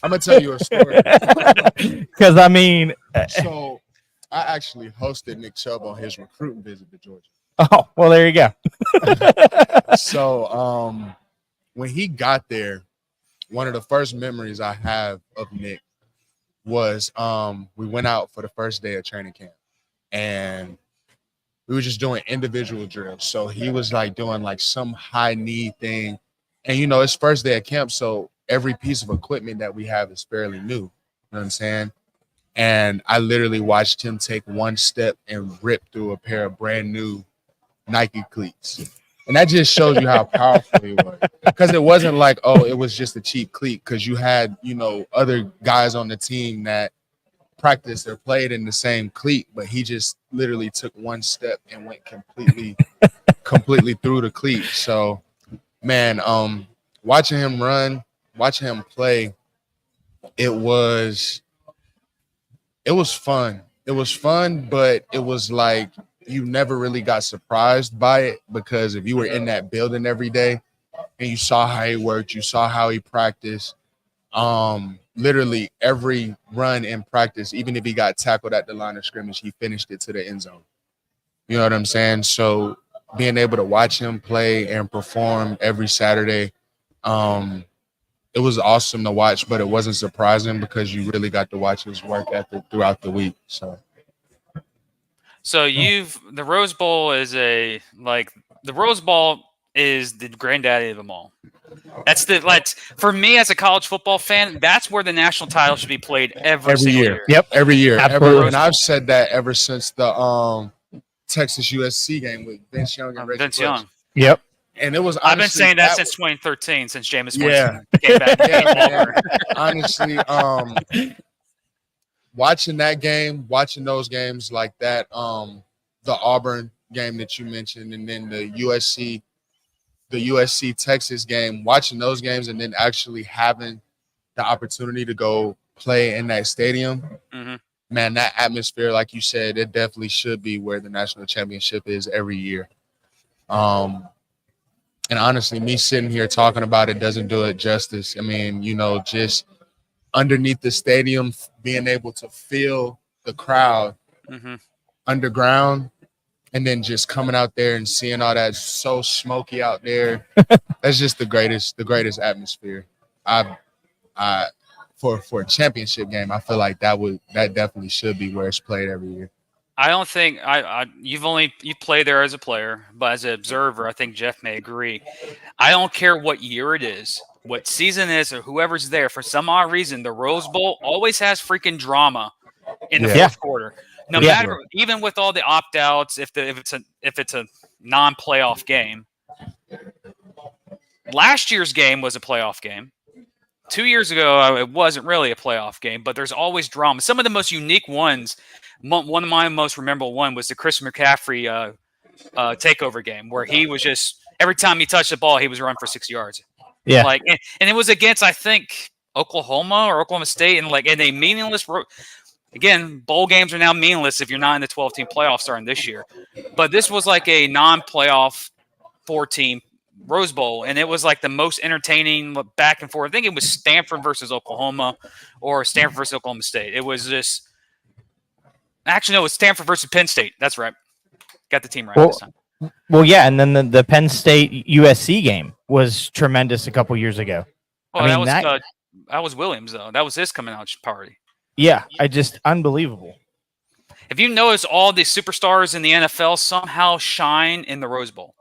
Speaker 5: I'm gonna tell you a story.
Speaker 3: Because I mean,
Speaker 5: So I actually hosted Nick Chubb on his recruiting visit to Georgia.
Speaker 3: oh well, there you go.
Speaker 5: So when he got there, one of the first memories I have of Nick was we went out for the first day of training camp, and we were just doing individual drills. So he was like doing like some high knee thing, and you know, it's first day of camp, so every piece of equipment that we have is fairly new. You know what I'm saying? And I literally watched him take one step and rip through a pair of brand new Nike cleats. And that just shows you how powerful he was. Because it wasn't like, oh, it was just a cheap cleat, because you had, you know, other guys on the team that practiced or played in the same cleat, but he just literally took one step and went completely through the cleat. So, man, watching him run, watching him play, it was fun. It was fun, but it was like you never really got surprised by it, because if you were in that building every day and you saw how he worked, you saw how he practiced, literally every run in practice, even if he got tackled at the line of scrimmage, he finished it to the end zone. You know what I'm saying? So being able to watch him play and perform every Saturday, it was awesome to watch, but it wasn't surprising because you really got to watch his work ethic throughout the week. So
Speaker 1: the Rose Bowl is the Rose Bowl is the granddaddy of them all. For me as a college football fan, that's where the national title should be played every single year.
Speaker 3: Yep,
Speaker 5: every year.
Speaker 3: Absolutely.
Speaker 5: And I've said that ever since the Texas USC game with Vince Young and Reggie
Speaker 1: Vince
Speaker 5: Bush.
Speaker 1: Young.
Speaker 3: Yep.
Speaker 5: And it was
Speaker 1: I've been
Speaker 5: honestly,
Speaker 1: saying that since 2013, since Jameis
Speaker 5: Yeah.
Speaker 1: Winston came back.
Speaker 5: Yeah, honestly, watching that game, watching those games like that, the Auburn game that you mentioned, and then the USC Texas game, watching those games, and then actually having the opportunity to go play in that stadium, man, that atmosphere, like you said, it definitely should be where the national championship is every year. And honestly, me sitting here talking about it doesn't do it justice. I mean, you know, just underneath the stadium, being able to feel the crowd underground, and then just coming out there and seeing all that so smoky out there, that's just the greatest atmosphere. For a championship game, I feel like that definitely should be where it's played every year.
Speaker 1: I don't think you've played there as a player, but as an observer, I think Jeff may agree. I don't care what year it is, what season it is, or whoever's there. For some odd reason, the Rose Bowl always has freaking drama in the fourth quarter. No matter, even with all the opt-outs, if it's a non-playoff game. Last year's game was a playoff game. 2 years ago, it wasn't really a playoff game, but there's always drama. Some of the most unique ones. One of my most memorable one was the Chris McCaffrey takeover game, where he was just every time he touched the ball, he was running for 6 yards.
Speaker 3: Yeah,
Speaker 1: and it was against, I think, Oklahoma or Oklahoma State, and in a meaningless. Again, bowl games are now meaningless if you're not in the 12-team playoff starting this year. But this was like a non-playoff 4-team Rose Bowl, and it was like the most entertaining back and forth. I think it was Stanford versus Oklahoma or Stanford versus Oklahoma State. It was just. Actually, no, it was Stanford versus Penn State. That's right. Got the team right this time.
Speaker 3: Well, yeah, and then the Penn State USC game was tremendous a couple years ago.
Speaker 1: Oh, that was Williams, though. That was his coming out party.
Speaker 3: Yeah, unbelievable.
Speaker 1: If you notice, all the superstars in the NFL somehow shine in the Rose Bowl.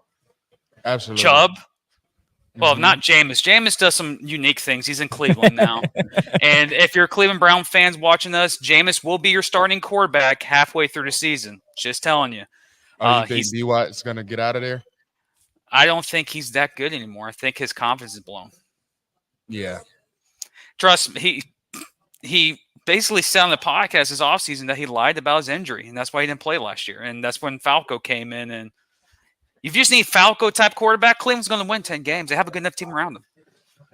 Speaker 5: Absolutely.
Speaker 1: Chubb, Well, not Jameis. Jameis does some unique things. He's in Cleveland now. And if you're Cleveland Brown fans watching us, Jameis will be your starting quarterback halfway through the season. Just telling you.
Speaker 5: Oh, you think D-Watt's going to get out of there?
Speaker 1: I don't think he's that good anymore. I think his confidence is blown.
Speaker 5: Yeah.
Speaker 1: Trust me, he basically said on the podcast this offseason that he lied about his injury, and that's why he didn't play last year. And that's when Falco came in. And if you just need Falco-type quarterback, Cleveland's going to win 10 games. They have a good enough team around them.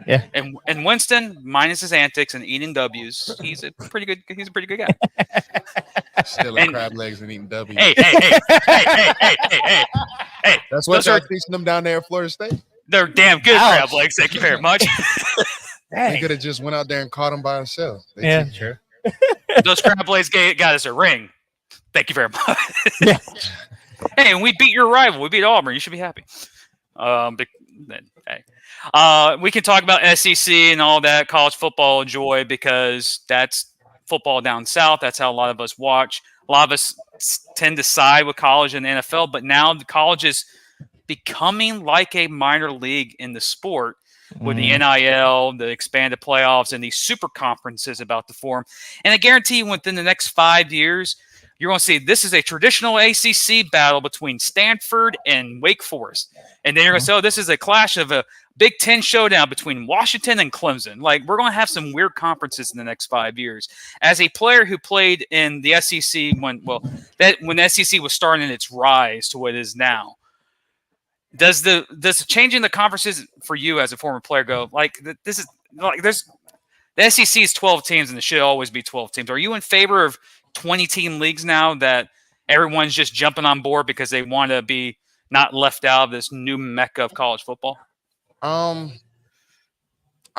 Speaker 3: Yeah.
Speaker 1: And Winston, minus his antics and eating W's, he's a pretty good guy.
Speaker 5: Stealing crab legs and eating W's.
Speaker 1: Hey.
Speaker 5: That's what
Speaker 1: those
Speaker 5: they're
Speaker 1: are-
Speaker 5: teaching them down there at Florida State.
Speaker 1: They're damn good crab legs. Thank you very much.
Speaker 5: They could have just went out there and caught them by themselves.
Speaker 3: Yeah.
Speaker 2: Sure.
Speaker 1: Those crab legs got us a ring. Thank you very much.
Speaker 3: Yeah.
Speaker 1: Hey, and we beat your rival. We beat Auburn. You should be happy. We can talk about SEC and all that, college football joy, because that's football down south. That's how a lot of us watch. A lot of us tend to side with college and the NFL, but now the college is becoming like a minor league in the sport with the NIL, the expanded playoffs, and these super conferences about to form. And I guarantee you within the next 5 years, you're going to see this is a traditional ACC battle between Stanford and Wake Forest. And then you're going to say, oh, this is a clash of a Big Ten showdown between Washington and Clemson. Like, we're going to have some weird conferences in the next 5 years. As a player who played in the SEC when the SEC was starting its rise to what it is now, does the changing the conferences for you as a former player go like this is like there's the SEC is 12 teams and it should always be 12 teams. Are you in favor of 20-team leagues now that everyone's just jumping on board because they want to be not left out of this new mecca of college football?
Speaker 5: I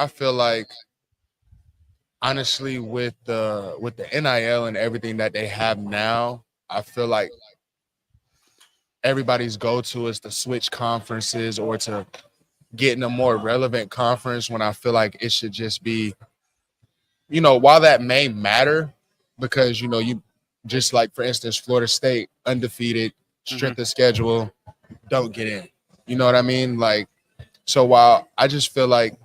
Speaker 5: feel like honestly with the NIL and everything that they have now, I feel like everybody's go-to is to switch conferences or to get in a more relevant conference, when I feel like it should just be, while that may matter because, you just like, for instance, Florida State, undefeated, strength of schedule, don't get in. You know what I mean? Like, so while I just feel like,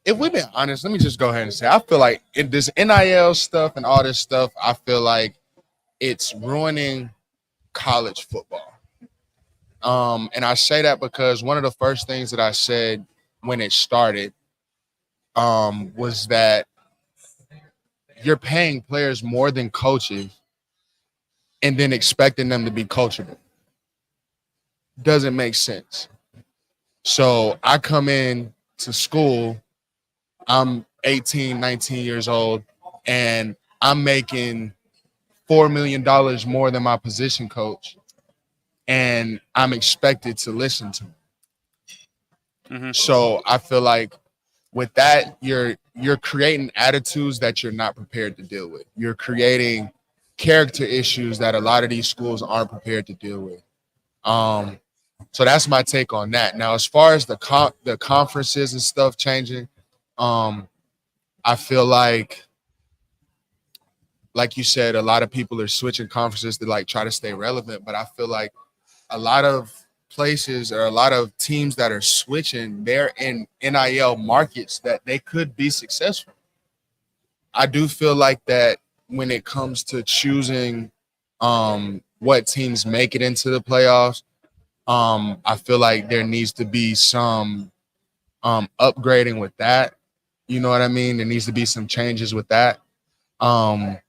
Speaker 5: if we've been honest, let me just go ahead and say, I feel like in this NIL stuff and all this stuff, I feel like it's ruining college football. And I say that because one of the first things that I said when it started was that you're paying players more than coaches and then expecting them to be coachable. Doesn't make sense. So I come in to school, I'm 18, 19 years old, and I'm making $4 million more than my position coach, and I'm expected to listen to him.
Speaker 1: Mm-hmm.
Speaker 5: So I feel like with that, you're creating attitudes that you're not prepared to deal with. You're creating character issues that a lot of these schools aren't prepared to deal with. So that's my take on that. Now, as far as the conferences and stuff changing, I feel like you said, a lot of people are switching conferences to like try to stay relevant, but I feel like a lot of places or a lot of teams that are switching, they're in NIL markets that they could be successful. I do feel like that when it comes to choosing what teams make it into the playoffs, I feel like there needs to be some upgrading with that. You know what I mean? There needs to be some changes with that. But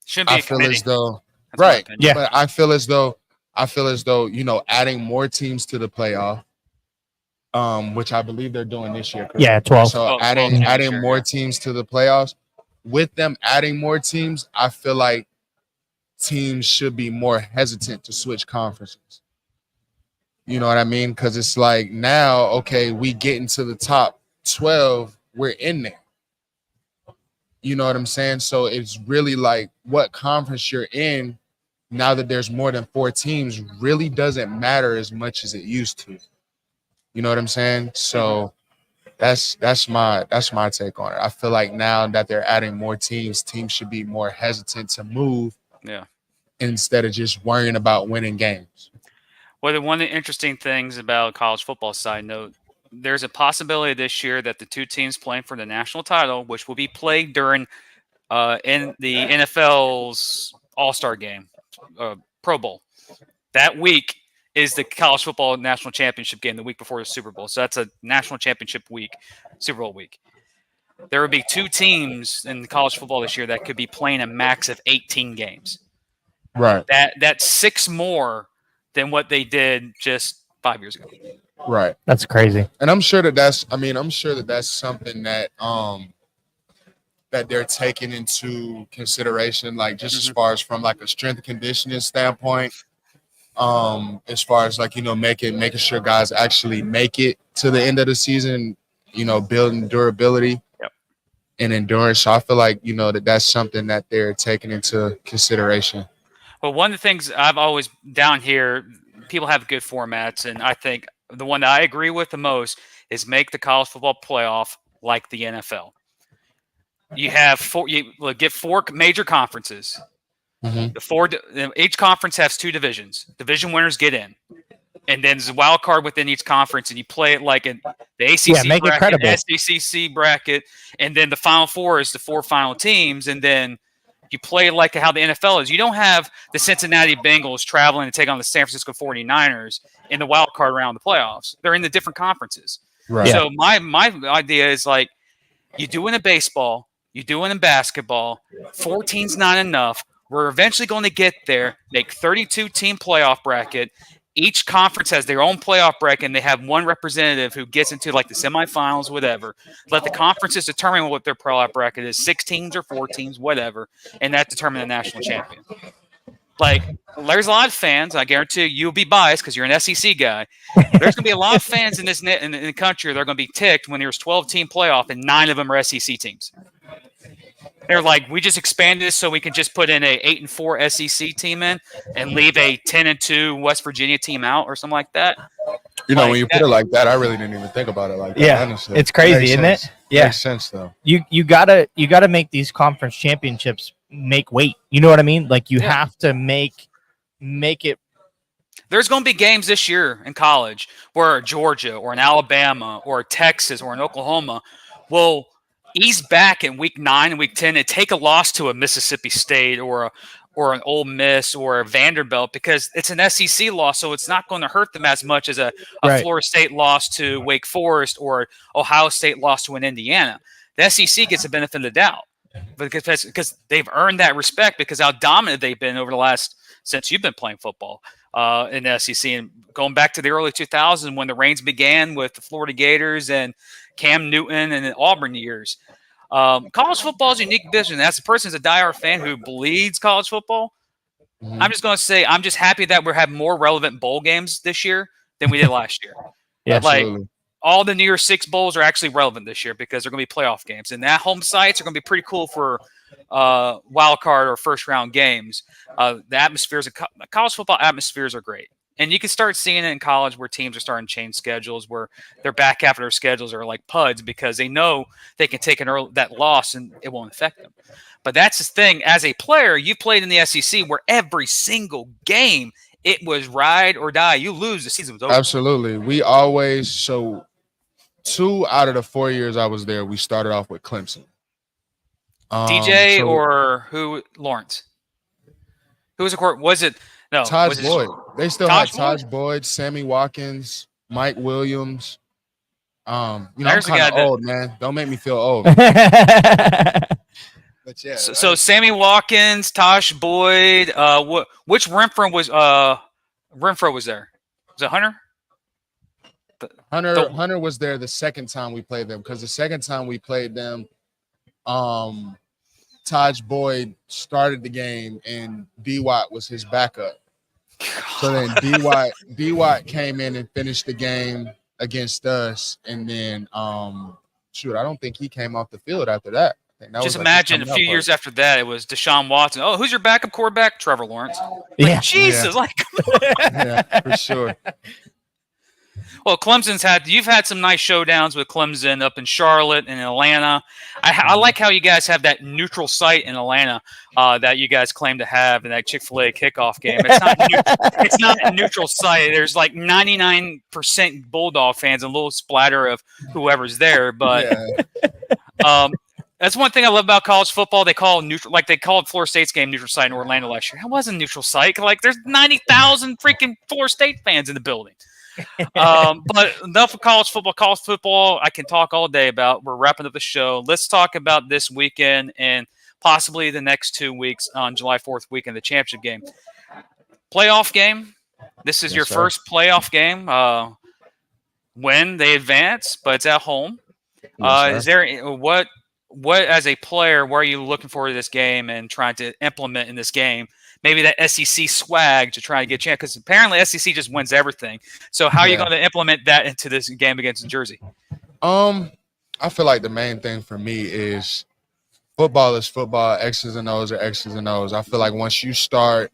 Speaker 1: Shouldn't be
Speaker 5: I
Speaker 1: a
Speaker 5: feel
Speaker 1: committee.
Speaker 5: as though,
Speaker 1: That's my
Speaker 5: right.
Speaker 1: opinion.
Speaker 3: Yeah.
Speaker 5: But I feel as though, adding more teams to the playoff, which I believe they're doing this year. correct?
Speaker 3: Yeah, 12.
Speaker 5: So
Speaker 1: 12
Speaker 5: adding
Speaker 1: teams this year,
Speaker 5: more
Speaker 1: yeah.
Speaker 5: teams to the playoffs, with them adding more teams, I feel like teams should be more hesitant to switch conferences. You know what I mean? Because it's like now, okay, we get into the top 12, we're in there. You know what I'm saying? So it's really like what conference you're in now that there's more than 4 teams really doesn't matter as much as it used to. You know what I'm saying? So that's my take on it. I feel like now that they're adding more teams should be more hesitant to move
Speaker 1: Yeah.
Speaker 5: instead of just worrying about winning games.
Speaker 1: Well, one of the interesting things about college football, side note, there's a possibility this year that the two teams playing for the national title, which will be played during in the NFL's All-Star game, Pro Bowl, that week is the college football national championship game the week before the Super Bowl. So that's a national championship week, Super Bowl week. There would be two teams in college football this year that could be playing a max of 18 games.
Speaker 5: Right.
Speaker 1: That's 6 more than what they did just 5 years ago.
Speaker 5: Right.
Speaker 3: That's crazy.
Speaker 5: And I'm sure that that's something that that they're taking into consideration, like just as far as from like a strength and conditioning standpoint, as far as like, making sure guys actually make it to the end of the season, building durability and endurance. So I feel like, that's something that they're taking into consideration.
Speaker 1: Well, one of the things I've always down here, people have good formats, and I think the one that I agree with the most is make the college football playoff like the NFL. You have get 4 major conferences. Each conference has 2 divisions. Division winners get in, and then there's a wild card within each conference, and you play it like in the ACC
Speaker 3: make it credible.
Speaker 1: SEC bracket, and then the Final Four is the 4 final teams, and then you play like how the NFL is. You don't have the Cincinnati Bengals traveling to take on the San Francisco 49ers in the wild card round of the playoffs. They're in the different conferences.
Speaker 5: Right.
Speaker 1: So my idea is like you do it in baseball, you do it in basketball. 14's not enough. We're eventually going to get there, make 32-team playoff bracket. Each conference has their own playoff bracket, and they have one representative who gets into like the semifinals, whatever. Let the conferences determine what their playoff bracket is, 6 teams or 4 teams, whatever, and that determines the national champion. Like, there's a lot of fans. I guarantee you'll be biased because you're an SEC guy. There's going to be a lot of fans in the country that are going to be ticked when there's 12-team playoff and 9 of them are SEC teams. They're like, we just expanded this so we can just put in a 8-4 SEC team in and leave a 10-2 West Virginia team out or something like that.
Speaker 5: When you put it like that, I really didn't even think about it like that.
Speaker 3: Yeah,
Speaker 5: honestly.
Speaker 3: it's crazy, isn't it? Yeah,
Speaker 5: Makes sense though.
Speaker 3: You gotta make these conference championships make weight. You know what I mean? Like you have to make it.
Speaker 1: There's going to be games this year in college where Georgia or in Alabama or Texas or in Oklahoma will ease back in week 9 and week 10 and take a loss to a Mississippi State or an Ole Miss or a Vanderbilt because it's an SEC loss, so it's not going to hurt them as much as a Florida State loss to Wake Forest or Ohio State loss to an Indiana. The SEC gets the benefit of the doubt because they've earned that respect because how dominant they've been over the last since you've been playing football in the SEC and going back to the early 2000s when the reigns began with the Florida Gators and Cam Newton and the Auburn years. College football is a unique business. As a person, as a diehard fan who bleeds college football, I'm just going to say I'm just happy that we're having more relevant bowl games this year than we did last year. Like all the New Year's 6 bowls are actually relevant this year because they're going to be playoff games, and that home sites are going to be pretty cool for wild card or first round games. The atmospheres, college football atmospheres are great. And you can start seeing it in college where teams are starting to change schedules, where they're back after their schedules are like PUDs because they know they can take that loss and it won't affect them. But that's the thing. As a player, you played in the SEC where every single game it was ride or die. You lose, the season was over.
Speaker 5: Absolutely. 2 out of the 4 years I was there, we started off with Clemson.
Speaker 1: DJ or who? Lawrence. Who was the court? Was it? No,
Speaker 5: Taj Boyd. They still had
Speaker 1: Taj
Speaker 5: Taj Boyd, Sammy Watkins, Mike Williams. I'm
Speaker 1: There's a
Speaker 5: kind
Speaker 1: guy
Speaker 5: of
Speaker 1: that-
Speaker 5: old, man. Don't make me feel old.
Speaker 3: Yeah.
Speaker 5: But yeah.
Speaker 1: So Sammy Watkins, Tosh Boyd. Which Renfro was? Renfro was there. Was it Hunter?
Speaker 5: Hunter was there the second time we played them because the second time we played them, Taj Boyd started the game and B-Watt was his backup. So then B-Watt came in and finished the game against us, and then I don't think he came off the field after that.
Speaker 1: Just imagine a few years after that, it was Deshaun Watson. Oh, who's your backup quarterback? Trevor Lawrence.
Speaker 3: Yeah.
Speaker 1: Jesus,
Speaker 5: Yeah.
Speaker 1: like come on.
Speaker 5: Yeah, for sure.
Speaker 1: Well, you've had some nice showdowns with Clemson up in Charlotte and Atlanta. I like how you guys have that neutral site in Atlanta that you guys claim to have in that Chick-fil-A kickoff game. It's not a neutral site. There's like 99% Bulldog fans and a little splatter of whoever's there. But that's one thing I love about college football. They call neutral, like they called Florida State's game neutral site in Orlando last year. It wasn't a neutral site. Like there's 90,000 freaking Florida State fans in the building. But enough of college football. College football, I can talk all day about. We're wrapping up the show. Let's talk about this weekend and possibly the next 2 weeks on July 4th weekend, the championship game. Playoff game. This is your first playoff game when they advance, but it's at home. Is there what as a player, what are you looking forward to this game and trying to implement in this game? Maybe that SEC swag to try to get a chance, because apparently SEC just wins everything. So how are you going to implement that into this game against New Jersey?
Speaker 5: I feel like the main thing for me is football is football. X's and O's are X's and O's. I feel like once you start,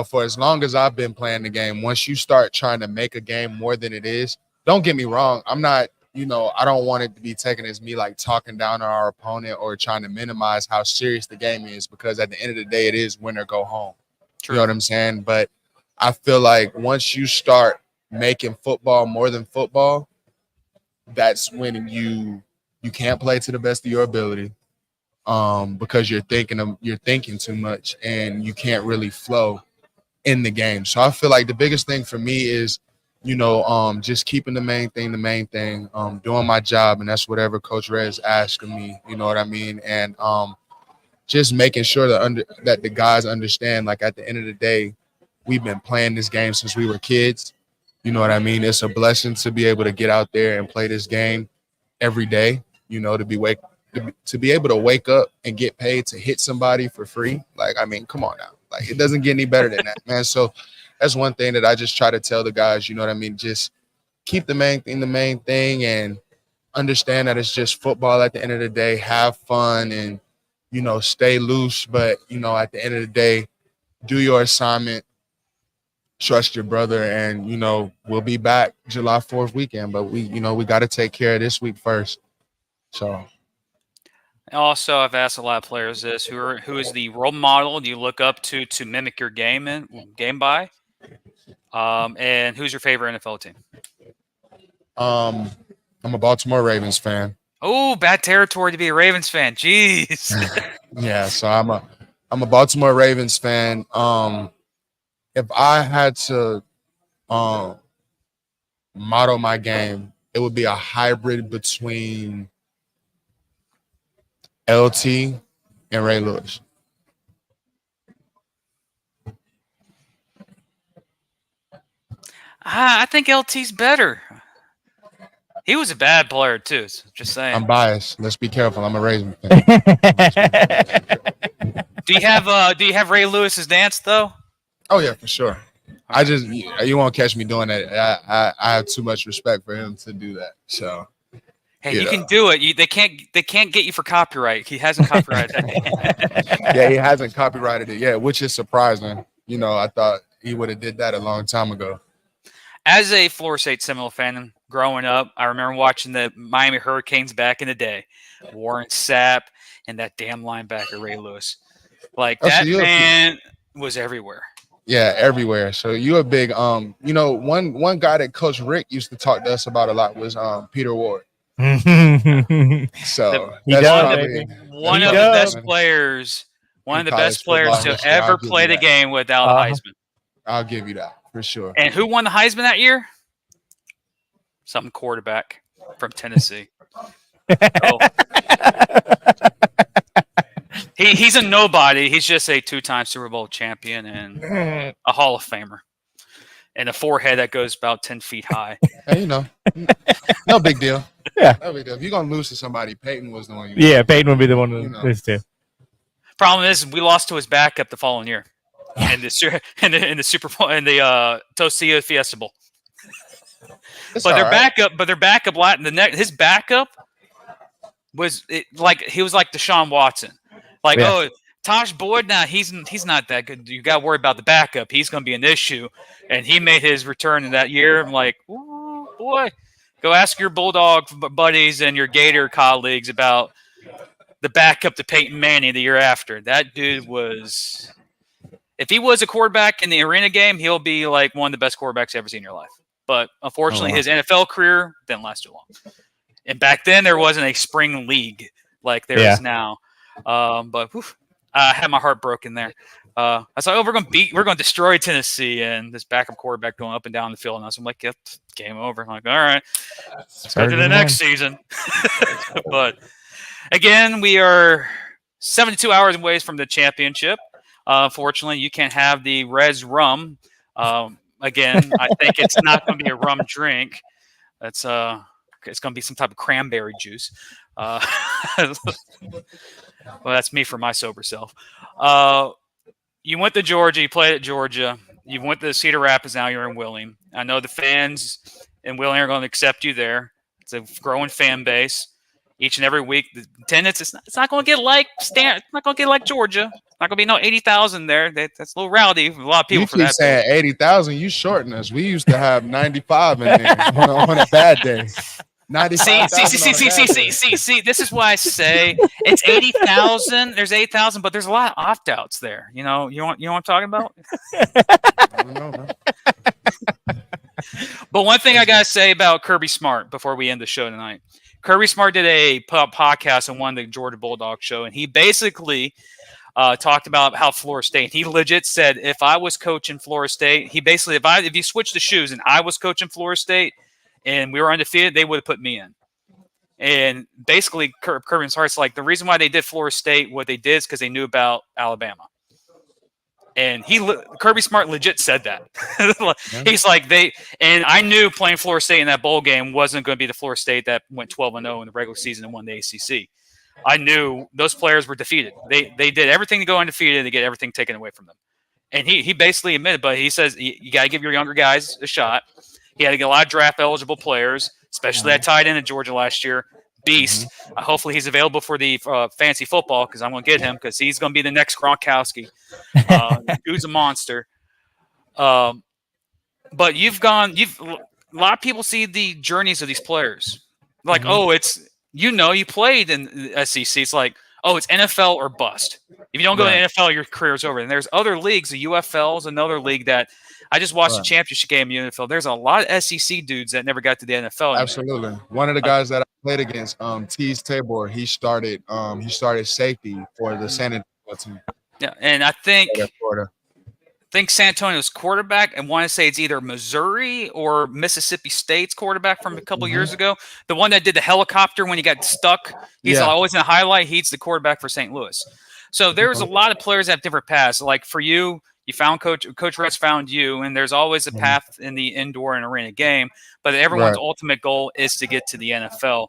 Speaker 5: for as long as I've been playing the game, once you start trying to make a game more than it is, don't get me wrong. I'm not, I don't want it to be taken as me like talking down on our opponent or trying to minimize how serious the game is, because at the end of the day, it is win or go home. True. You know what I'm saying? But I feel like once you start making football more than football, that's when you can't play to the best of your ability, because you're thinking too much and you can't really flow in the game. So I feel like the biggest thing for me is just keeping the main thing, doing my job, and that's whatever Coach Red is asking me, you know what I mean? And just making sure that the guys understand, like, at the end of the day, we've been playing this game since we were kids. You know what I mean? It's a blessing to be able to get out there and play this game every day, to be able to wake up and get paid to hit somebody for free. Like, I mean, come on now. Like, it doesn't get any better than that, man. So that's one thing that I just try to tell the guys, you know what I mean? Just keep the main thing, and understand that it's just football at the end of the day. Have fun and, stay loose. But, at the end of the day, do your assignment, trust your brother, and, we'll be back July 4th weekend. But we got to take care of this week first. So.
Speaker 1: Also, I've asked a lot of players this: who is the role model do you look up to mimic your game by? And who's your favorite NFL team?
Speaker 5: I'm a Baltimore Ravens fan.
Speaker 1: Oh, bad territory to be a Ravens fan. Jeez.
Speaker 5: Yeah, so I'm a Baltimore Ravens fan. If I had to model my game, it would be a hybrid between LT and Ray Lewis.
Speaker 1: I think LT's better. He was a bad player too. So just saying.
Speaker 5: I'm biased. Let's be careful. I'm a Ravens fan.
Speaker 1: Do you have Ray Lewis's dance though?
Speaker 5: Oh yeah, for sure. You won't catch me doing that. I have too much respect for him to do that. So.
Speaker 1: Hey, you can do it. They can't get you for copyright. He hasn't copyrighted that.
Speaker 5: Yeah, he hasn't copyrighted it yet, which is surprising. I thought he would have did that a long time ago.
Speaker 1: As a Florida State Seminole fan growing up, I remember watching the Miami Hurricanes back in the day. Warren Sapp and that damn linebacker Ray Lewis. Like that man was everywhere.
Speaker 5: Yeah, everywhere. So you a big one guy that Coach Rick used to talk to us about a lot was Peter Ward. So
Speaker 1: one of the best players to ever play the game without a Heisman.
Speaker 5: I'll give you that for sure.
Speaker 1: And who won the Heisman that year? Some quarterback from Tennessee. He's a nobody. He's just a 2-time Super Bowl champion and a Hall of Famer. And a forehead that goes about 10 feet high.
Speaker 5: Hey, no big deal.
Speaker 3: Yeah.
Speaker 5: No big deal. If you're going to lose to somebody, Peyton was the one.
Speaker 3: Peyton would be the one to lose to.
Speaker 1: Problem is, we lost to his backup the following year. In the Super Bowl, in the Tosia Fiesta Bowl. Their backup his backup was he was like Deshaun Watson. Tosh Boyd, now he's not that good. You got to worry about the backup. He's going to be an issue. And he made his return in that year. I'm like, ooh. boy. Go ask your Bulldog buddies and your Gator colleagues about the backup to Peyton Manning the year after. That dude was – if he was a quarterback in the arena game, he'll be like one of the best quarterbacks you've ever seen in your life. But unfortunately, his NFL career didn't last too long. And back then, there wasn't a spring league like there is now. But I had my heart broken there. I was like, we're going to destroy Tennessee, and this backup quarterback going up and down the field. And I'm like, yep, game over. I'm like, all right, let's go to the next season. But again, we are 72 hours away from the championship. Fortunately, you can't have the Reds rum. Again, I think it's not going to be a rum drink. It's going to be some type of cranberry juice. Well, that's me for my sober self. You went to Georgia. You played at Georgia. You went to Cedar Rapids. Now you're in Wheeling. I know the fans in Wheeling are going to accept you there. It's a growing fan base. Each and every week, the attendance it's not going to get like It's not going to get like Georgia. It's not going to be no 80,000 there. That's a little rowdy for a lot of people.
Speaker 5: You
Speaker 1: for
Speaker 5: keep
Speaker 1: that
Speaker 5: saying 80,000. You shorten us. We used to have 95 in there on a bad day. 95,000.
Speaker 1: See. This is why I say it's 80,000. There's 8,000, but there's a lot of opt-outs there. You know what I'm talking about?
Speaker 5: I don't know, man.
Speaker 1: But one thing I gotta say about Kirby Smart before we end the show tonight. Kirby Smart did a podcast on one of the Georgia Bulldog show, and he basically talked about how Florida State. He legit said, if I was coaching Florida State, he basically if you switched the shoes and I was coaching Florida State and we were undefeated, they would have put me in. And basically, Kirby Smart's like, the reason why they did Florida State what they did is because they knew about Alabama. And Kirby Smart legit said that. He's like, and I knew playing Florida State in that bowl game wasn't going to be the Florida State that went 12-0 in the regular season and won the ACC. I knew those players were defeated. They did everything to go undefeated to get everything taken away from them. And he basically admitted, but he says you got to give your younger guys a shot. He had to get a lot of draft eligible players, especially that tight end in Georgia last year. Beast. Hopefully he's available for the fantasy football because I'm going to get him because he's going to be the next Gronkowski. Dude's a monster. But a lot of people see the journeys of these players. Like, you played in the SEC. It's like, it's NFL or bust. If you don't go to the NFL, your career's over. And there's other leagues. The UFL is another league that I just watched the championship game in the NFL. There's a lot of SEC dudes that never got to the NFL.
Speaker 5: Absolutely. One of the guys that I played against, Tease Tabor, he started safety for the San Antonio team.
Speaker 1: Yeah, and I think
Speaker 5: Florida.
Speaker 1: San Antonio's quarterback, and want to say it's either Missouri or Mississippi State's quarterback from a couple years ago. The one that did the helicopter when he got stuck. He's always in the highlight. He's the quarterback for St. Louis. So there's a lot of players that have different paths. Like for you found Coach Reds found you, and there's always a path in the indoor and arena game. But everyone's ultimate goal is to get to the NFL.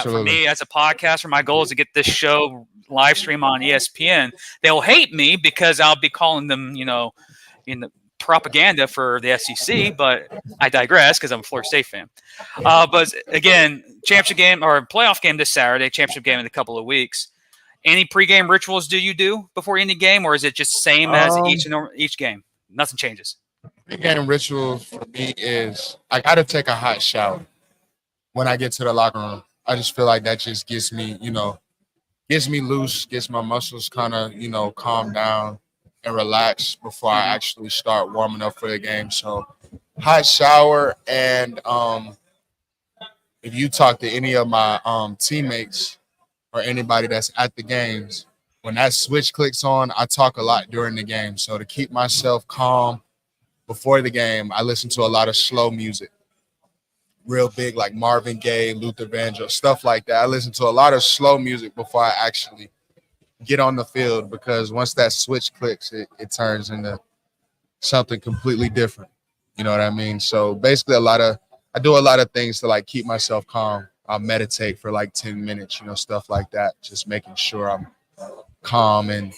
Speaker 1: For me, as a podcaster, my goal is to get this show live stream on ESPN. They'll hate me because I'll be calling them, in the propaganda for the SEC, but I digress because I'm a Florida State fan. But again, championship game or playoff game this Saturday, championship game in a couple of weeks. Any pregame rituals do you do before any game, or is it just same as each game? Nothing changes.
Speaker 5: Pregame ritual for me is I got to take a hot shower when I get to the locker room. I just feel like that just gets me loose, gets my muscles kind of, calm down and relax before I actually start warming up for the game. So hot shower, and if you talk to any of my teammates or anybody that's at the games, when that switch clicks on, I talk a lot during the game. So to keep myself calm before the game, I listen to a lot of slow music, real big, like Marvin Gaye, Luther Vandross, stuff like that. I listen to a lot of slow music before I actually get on the field, because once that switch clicks, it turns into something completely different. You know what I mean? So basically I do a lot of things to like keep myself calm. I'll meditate for like 10 minutes, stuff like that. Just making sure I'm calm and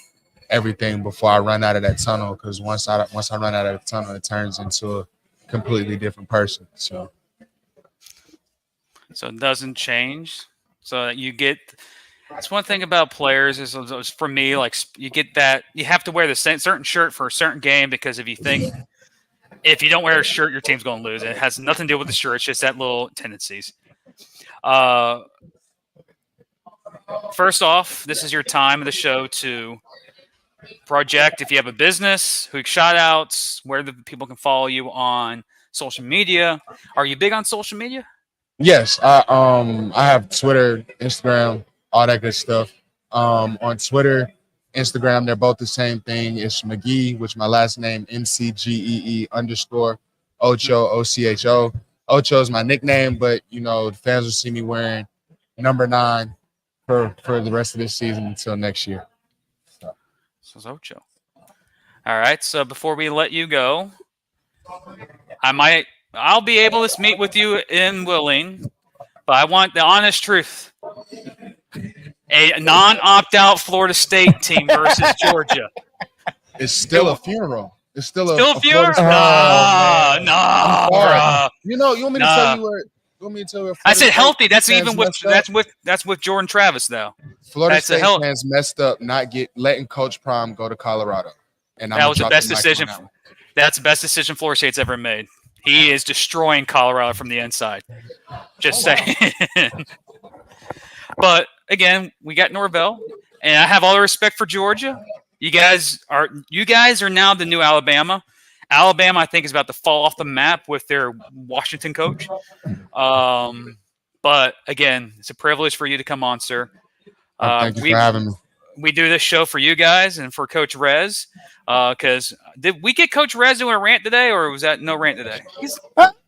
Speaker 5: everything before I run out of that tunnel. Because once I run out of the tunnel, it turns into a completely different person. So
Speaker 1: it doesn't change. So that you get. That's one thing about players is for me, like you get that you have to wear the certain shirt for a certain game, because if you think If you don't wear a shirt, your team's going to lose. It has nothing to do with the shirt. It's just that little tendencies. First off, this is your time of the show to project. If you have a business, who shout outs, where the people can follow you on social media. Are you big on social media?
Speaker 5: Yes, I have Twitter, Instagram, all that good stuff. On Twitter, Instagram, they're both the same thing. It's McGee, which my last name, MCGEE _ Ocho, OCHO. Ocho is my nickname, but the fans will see me wearing number 9 for the rest of this season until next year.
Speaker 1: So it's Ocho. All right. So before we let you go, I'll be able to meet with you in Willing, but I want the honest truth. A non-opt-out Florida State team versus Georgia.
Speaker 5: It's still a funeral. It's still
Speaker 1: a funeral?
Speaker 5: Florida State.
Speaker 1: No, bro.
Speaker 5: You want me to tell you where? You want me to tell you where
Speaker 1: I said
Speaker 5: Florida
Speaker 1: healthy.
Speaker 5: State
Speaker 1: That's
Speaker 5: fans
Speaker 1: even with
Speaker 5: messed up?
Speaker 1: that's with Jordan Travis though.
Speaker 5: Florida State fans messed up not letting Coach Prime go to Colorado, and
Speaker 1: that was the best decision. That's the best decision Florida State's ever made. He is destroying Colorado from the inside. Just saying. But again, we got Norvell, and I have all the respect for Georgia. You guys are now the new Alabama. Alabama, I think, is about to fall off the map with their Washington coach. But again, it's a privilege for you to come on, sir.
Speaker 5: Thank you for having me.
Speaker 1: We do this show for you guys and for Coach Rez. Because did we get Coach Rez doing a rant today, or was that no rant today?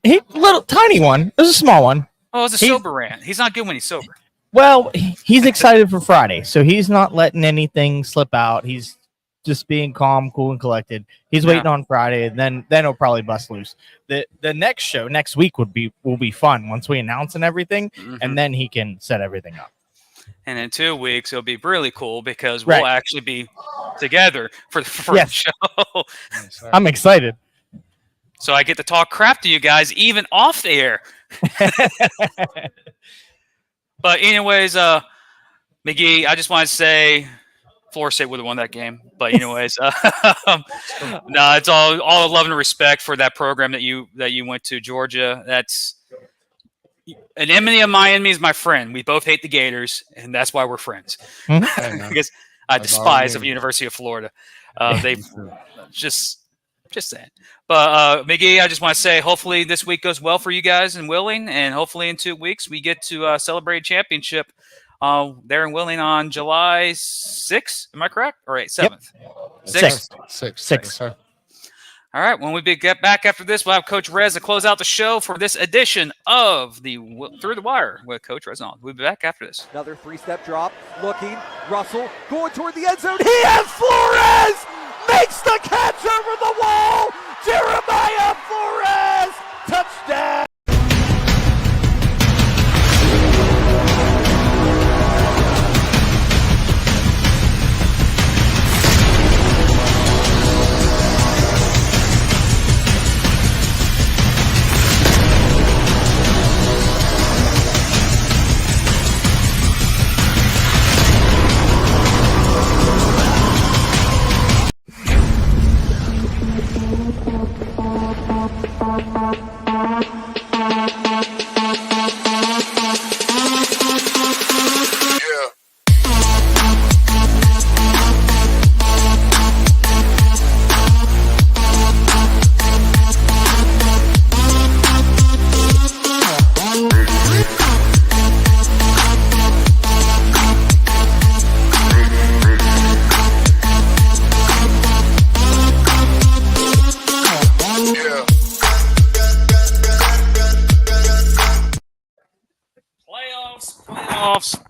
Speaker 3: He little tiny one. It was a small one.
Speaker 1: Oh, it was a sober rant. He's not good when he's sober.
Speaker 3: Well, he's excited for Friday, so he's not letting anything slip out. He's just being calm, cool, and collected. He's waiting on Friday, and then he'll probably bust loose. The next show next week will be fun once we announce and everything, and then he can set everything up.
Speaker 1: And in 2 weeks, it'll be really cool because we'll actually be together for the first show.
Speaker 3: I'm excited.
Speaker 1: So I get to talk crap to you guys even off the air. But anyways, McGee, I just want to say Florida State would have won that game. But anyways, no, it's all love and respect for that program that you went to, Georgia. That's an enemy of my enemy is my friend. We both hate the Gators, and that's why we're friends. Because I despise the University of Florida. They just saying. But McGee, I just want to say, hopefully this week goes well for you guys in Willing, and hopefully in 2 weeks we get to celebrate a championship there in Willing on July 6th. Am I correct? Or 7th?
Speaker 3: Yep.
Speaker 5: 6th.
Speaker 1: All right. When we get back after this, we'll have Coach Rez to close out the show for this edition of the Through the Wire with Coach Rez. We'll be back after this.
Speaker 4: Another 3-step drop. Looking. Russell going toward the end zone. He has Flores! Makes the catch over the wall! Jeremiah Flores! Touchdown!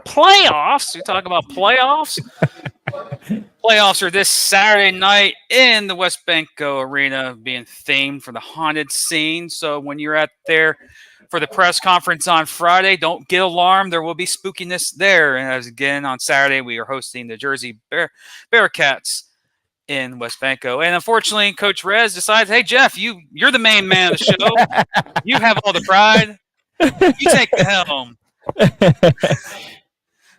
Speaker 1: Playoffs? You talk about playoffs? Playoffs are this Saturday night in the WesBanco Arena, being themed for the haunted scene. So when you're out there for the press conference on Friday, don't get alarmed. There will be spookiness there. And as again on Saturday, we are hosting the Jersey Bearcats in WesBanco. And unfortunately, Coach Rez decides, hey, Jeff, you're the main man of the show. You have all the pride. You take the helm.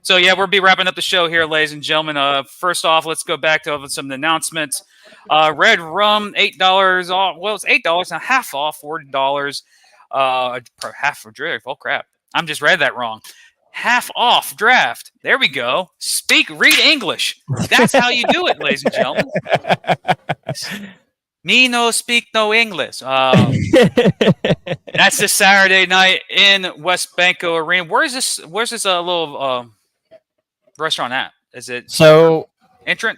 Speaker 1: So yeah, we'll be wrapping up the show here, ladies and gentlemen. First off, let's go back to some announcements. Red rum, $8 off. Well, it's $8 now, half off, $40. Per half for draft. Oh crap! I'm just read that wrong. Half off draft. There we go. Read English. That's how you do it, ladies and gentlemen. Me no speak no English. That's this Saturday night in West Banco Arena. Where's this little restaurant at? Is it
Speaker 3: So
Speaker 1: entrance?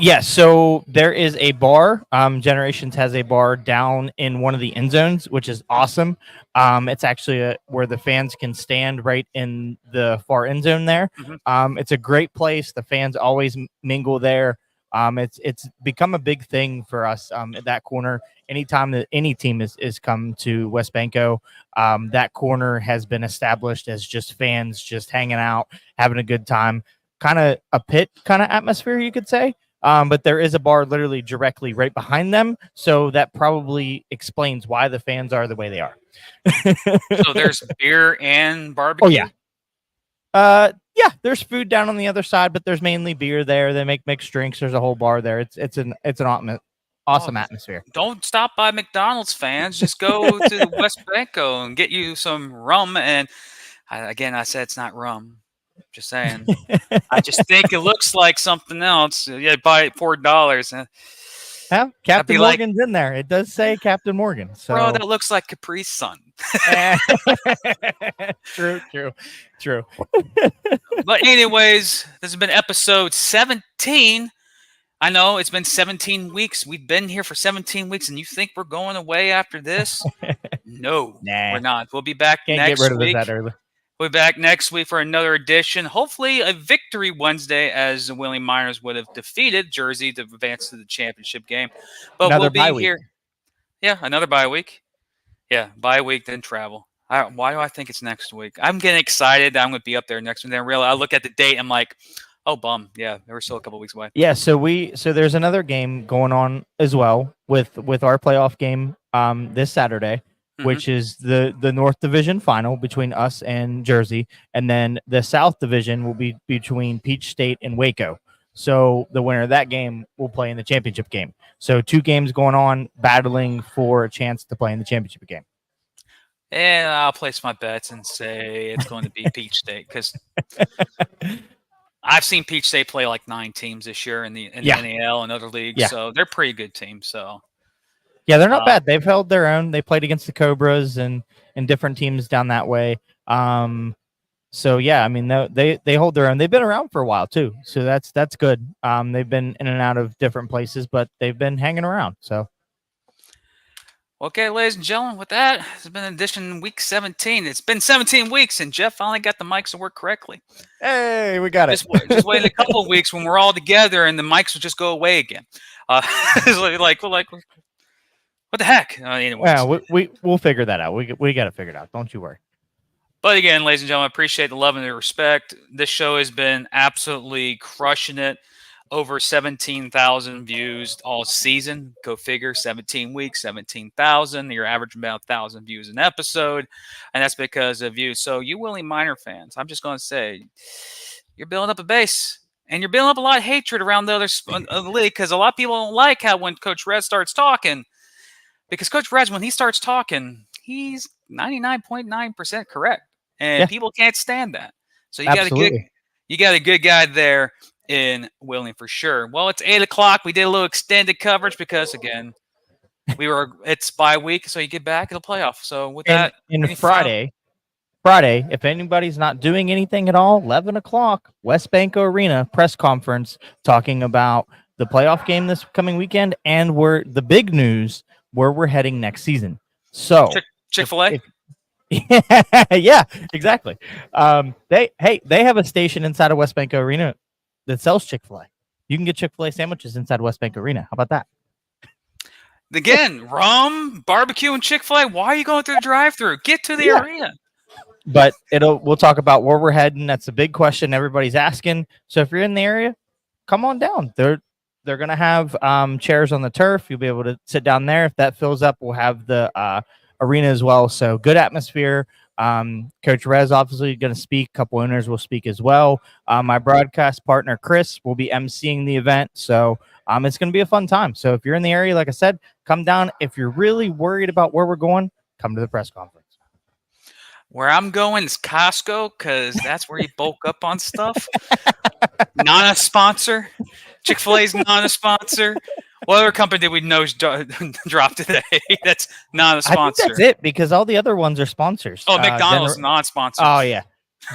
Speaker 3: Yeah, so there is a bar. Generations has a bar down in one of the end zones, which is awesome. It's actually where the fans can stand right in the far end zone there.
Speaker 1: Mhm.
Speaker 3: It's a great place. The fans always mingle there. It's become a big thing for us at that corner. Anytime that any team is come to West Banco, that corner has been established as just fans just hanging out, having a good time. Kind of a pit kind of atmosphere, you could say. But there is a bar literally directly right behind them. So that probably explains why the fans are the way they are.
Speaker 1: So there's beer and barbecue?
Speaker 3: Oh, yeah. Yeah, there's food down on the other side, but there's mainly beer there. They make mixed drinks. There's a whole bar there. It's an awesome atmosphere.
Speaker 1: Don't stop by McDonald's, fans. Just go to West Banco and get you some rum. And I said it's not rum. Just saying. I just think it looks like something else. Yeah, buy it $4.
Speaker 3: Yeah, Captain Morgan's in there. It does say Captain Morgan. So
Speaker 1: bro, that looks like Capri Sun.
Speaker 3: True.
Speaker 1: But anyways, this has been episode 17. I know it's been 17 weeks. We've been here for 17 weeks, and you think we're going away after this? No, we're not. We'll be back next
Speaker 3: get rid
Speaker 1: week.
Speaker 3: of that early.
Speaker 1: We'll be back next week for another edition. Hopefully a victory Wednesday, as the Willie Miners would have defeated Jersey to advance to the championship game. But
Speaker 3: Another
Speaker 1: we'll
Speaker 3: bye
Speaker 1: be
Speaker 3: week.
Speaker 1: here. Yeah, another bye week. Yeah, bye week, then travel. Why do I think it's next week? I'm getting excited that I'm going to be up there next week. Then I look at the date. I'm like, oh, bum. Yeah, we're still a couple weeks away.
Speaker 3: Yeah, so there's another game going on as well with our playoff game this Saturday, which is the North Division final between us and Jersey, and then the South Division will be between Peach State and Waco. So the winner of that game will play in the championship game. So 2 games going on, battling for a chance to play in the championship game.
Speaker 1: And I'll place my bets and say it's going to be Peach State, because I've seen Peach State play like 9 teams this year in the NAL and other leagues.
Speaker 3: Yeah.
Speaker 1: So they're a pretty good team. So
Speaker 3: yeah, they're not bad. They've held their own. They played against the Cobras and different teams down that way. So yeah, I mean they hold their own. They've been around for a while too, so that's good. They've been in and out of different places, but they've been hanging around. So
Speaker 1: okay, ladies and gentlemen, with that, it's been edition week 17. It's been 17 weeks, and Jeff finally got the mics to work correctly.
Speaker 3: Hey, we got it.
Speaker 1: Just wait a couple of weeks when we're all together, and the mics will just go away again. It's like what the heck? Anyways.
Speaker 3: Yeah, we'll figure that out. We got it figured out. Don't you worry.
Speaker 1: But again, ladies and gentlemen, I appreciate the love and the respect. This show has been absolutely crushing it. Over 17,000 views all season. Go figure, 17 weeks, 17,000. You're averaging about 1,000 views an episode, and that's because of you. So you Willie Miner fans, I'm just going to say, you're building up a base, and you're building up a lot of hatred around the other league, because a lot of people don't like how when Coach Red starts talking, because Coach Red, when he starts talking, he's 99.9% correct. And people can't stand that. So you got a good guy there in William for sure. Well, it's 8:00. We did a little extended coverage because again, it's bye week, so you get back in the playoff. So with that,
Speaker 3: Friday, if anybody's not doing anything at all, 11:00, West Banco Arena press conference talking about the playoff game this coming weekend and the big news where we're heading next season. So
Speaker 1: Chick-fil-A.
Speaker 3: Yeah, exactly. They have a station inside of West Banco Arena that sells Chick-fil-A. You can get Chick-fil-A sandwiches inside West Banco Arena. How about that?
Speaker 1: Again, rum, barbecue, and Chick-fil-A. Why are you going through the drive-through? Get to the arena.
Speaker 3: But we'll talk about where we're heading. That's a big question everybody's asking. So if you're in the area, come on down. They're gonna have chairs on the turf. You'll be able to sit down there. If that fills up, we'll have the arena as well. So good atmosphere. Coach Rez obviously going to speak. A couple owners will speak as well. My broadcast partner Chris will be emceeing the event. So it's going to be a fun time. So if you're in the area, like I said, come down. If you're really worried about where we're going, come to the press conference.
Speaker 1: Where I'm going is Costco because that's where you bulk up on stuff. Not a sponsor. Chick-fil-A's not a sponsor. What other company did we know drop today? That's not a sponsor.
Speaker 3: I think that's it because all the other ones are sponsors.
Speaker 1: Oh, McDonald's non-sponsor.
Speaker 3: Oh yeah,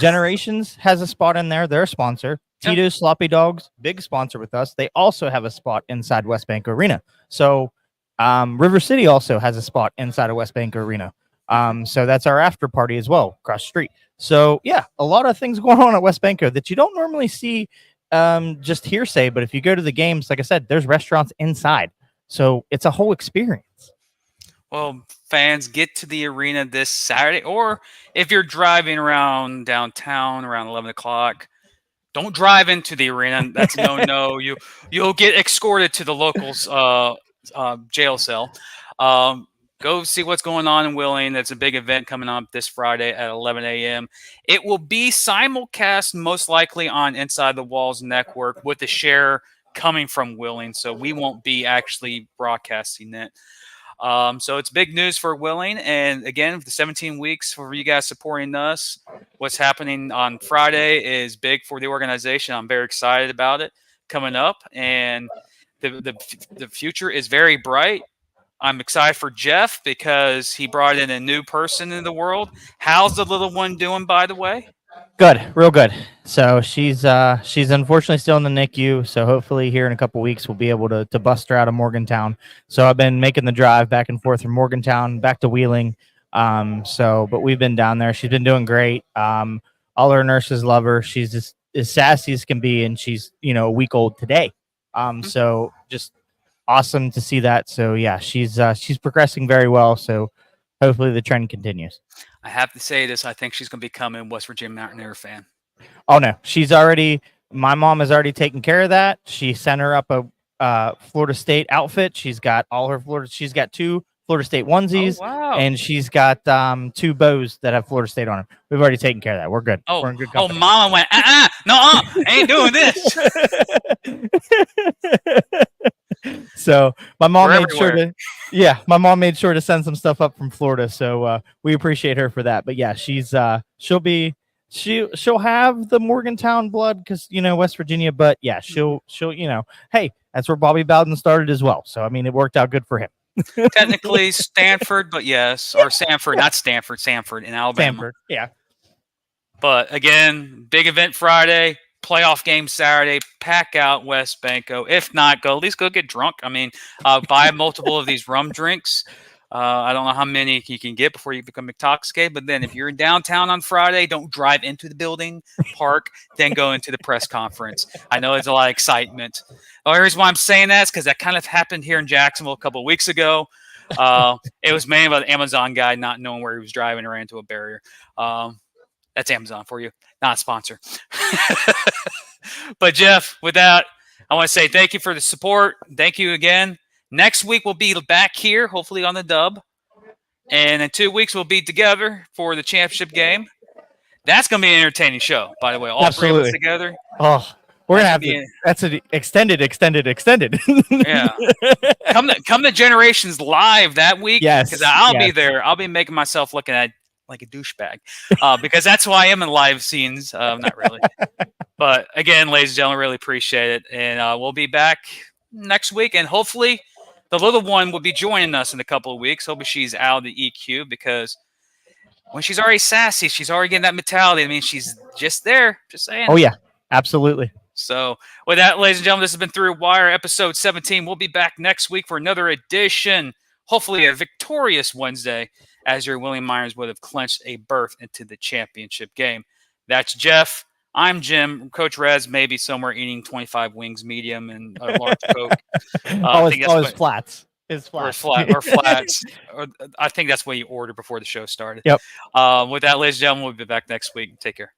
Speaker 3: Generations has a spot in there. They're a sponsor.
Speaker 1: Yep.
Speaker 3: Tito's Sloppy Dogs, big sponsor with us. They also have a spot inside West Bank Arena. So River City also has a spot inside of West Bank Arena. So that's our after party as well, across the street. So yeah, a lot of things going on at West Banco that you don't normally see just hearsay. But if you go to the games, like I said, there's restaurants inside. So it's a whole experience.
Speaker 1: Well, fans, get to the arena this Saturday, or if you're driving around downtown around 11 o'clock, don't drive into the arena. That's no. You'll get escorted to the locals jail cell. Go see what's going on in Wheeling. That's a big event coming up this Friday at 11 a.m. It will be simulcast most likely on Inside the Walls Network with the share coming from Wheeling, so we won't be actually broadcasting it. So it's big news for Wheeling. And again, the 17 weeks for you guys supporting us. What's happening on Friday is big for the organization. I'm very excited about it coming up. And the future is very bright. I'm excited for Jeff because he brought in a new person in the world. How's the little one doing, by the way?
Speaker 3: Good, real good. So she's unfortunately still in the NICU. So hopefully here in a couple weeks we'll be able to bust her out of Morgantown. So I've been making the drive back and forth from Morgantown back to Wheeling. But we've been down there. She's been doing great. All her nurses love her. She's just as sassy as can be, and she's a week old today. So just awesome to see that. So yeah, she's progressing very well. So hopefully the trend continues.
Speaker 1: I have to say this. I think she's going to become a West Virginia Mountaineer fan.
Speaker 3: Oh no, my mom has already taken care of that. She sent her up a Florida State outfit. She's got she's got 2 Florida State onesies.
Speaker 1: Oh, wow.
Speaker 3: And she's got 2 bows that have Florida State on them. We've already taken care of that. We're good. We're in good company.
Speaker 1: Mama went, no, ain't doing this.
Speaker 3: So my mom made sure to send some stuff up from Florida. So we appreciate her for that. But yeah, she'll have the Morgantown blood because West Virginia. But yeah, she'll hey, that's where Bobby Bowden started as well. So I mean, it worked out good for him.
Speaker 1: Technically Stanford, but yes, or Sanford, not Stanford, Sanford in Alabama.
Speaker 3: Stanford, yeah. But
Speaker 1: again, big event Friday. Playoff game Saturday, pack out West Banco. If not, at least go get drunk. I mean, buy multiple of these rum drinks. I don't know how many you can get before you become intoxicated. But then if you're in downtown on Friday, don't drive into the building, park, then go into the press conference. I know there's a lot of excitement. The only reason why I'm saying that is because that kind of happened here in Jacksonville a couple of weeks ago. It was mainly about the Amazon guy not knowing where he was driving and ran into a barrier. That's Amazon for you, not a sponsor. But Jeff, with that, I want to say thank you for the support. Thank you again. Next week we'll be back here, hopefully on the dub. And in 2 weeks we'll be together for the championship game. That's going to be an entertaining show, by the way. All
Speaker 3: Absolutely.
Speaker 1: 3 of us together.
Speaker 3: Oh, we're going to have that's an extended.
Speaker 1: Yeah. Come to Generations Live that week.
Speaker 3: Yes.
Speaker 1: Because I'll be there. I'll be making myself looking at like a douchebag because that's who I am in live scenes. Not really. But again, ladies and gentlemen, really appreciate it. And we'll be back next week. And hopefully the little one will be joining us in a couple of weeks. Hopefully she's out of the EQ because when she's already sassy, she's already getting that mentality. I mean, she's just there. Just saying.
Speaker 3: Oh, yeah, absolutely.
Speaker 1: So with that, ladies and gentlemen, this has been Through Wire, episode 17. We'll be back next week for another edition, hopefully a victorious Wednesday, as your William Myers would have clinched a berth into the championship game. That's Jeff. I'm Jim. Coach Rez may be somewhere eating 25 wings medium and a large Coke.
Speaker 3: His flats.
Speaker 1: Or flats. I think that's what you ordered before the show started.
Speaker 3: Yep.
Speaker 1: With that, ladies and gentlemen, we'll be back next week. Take care.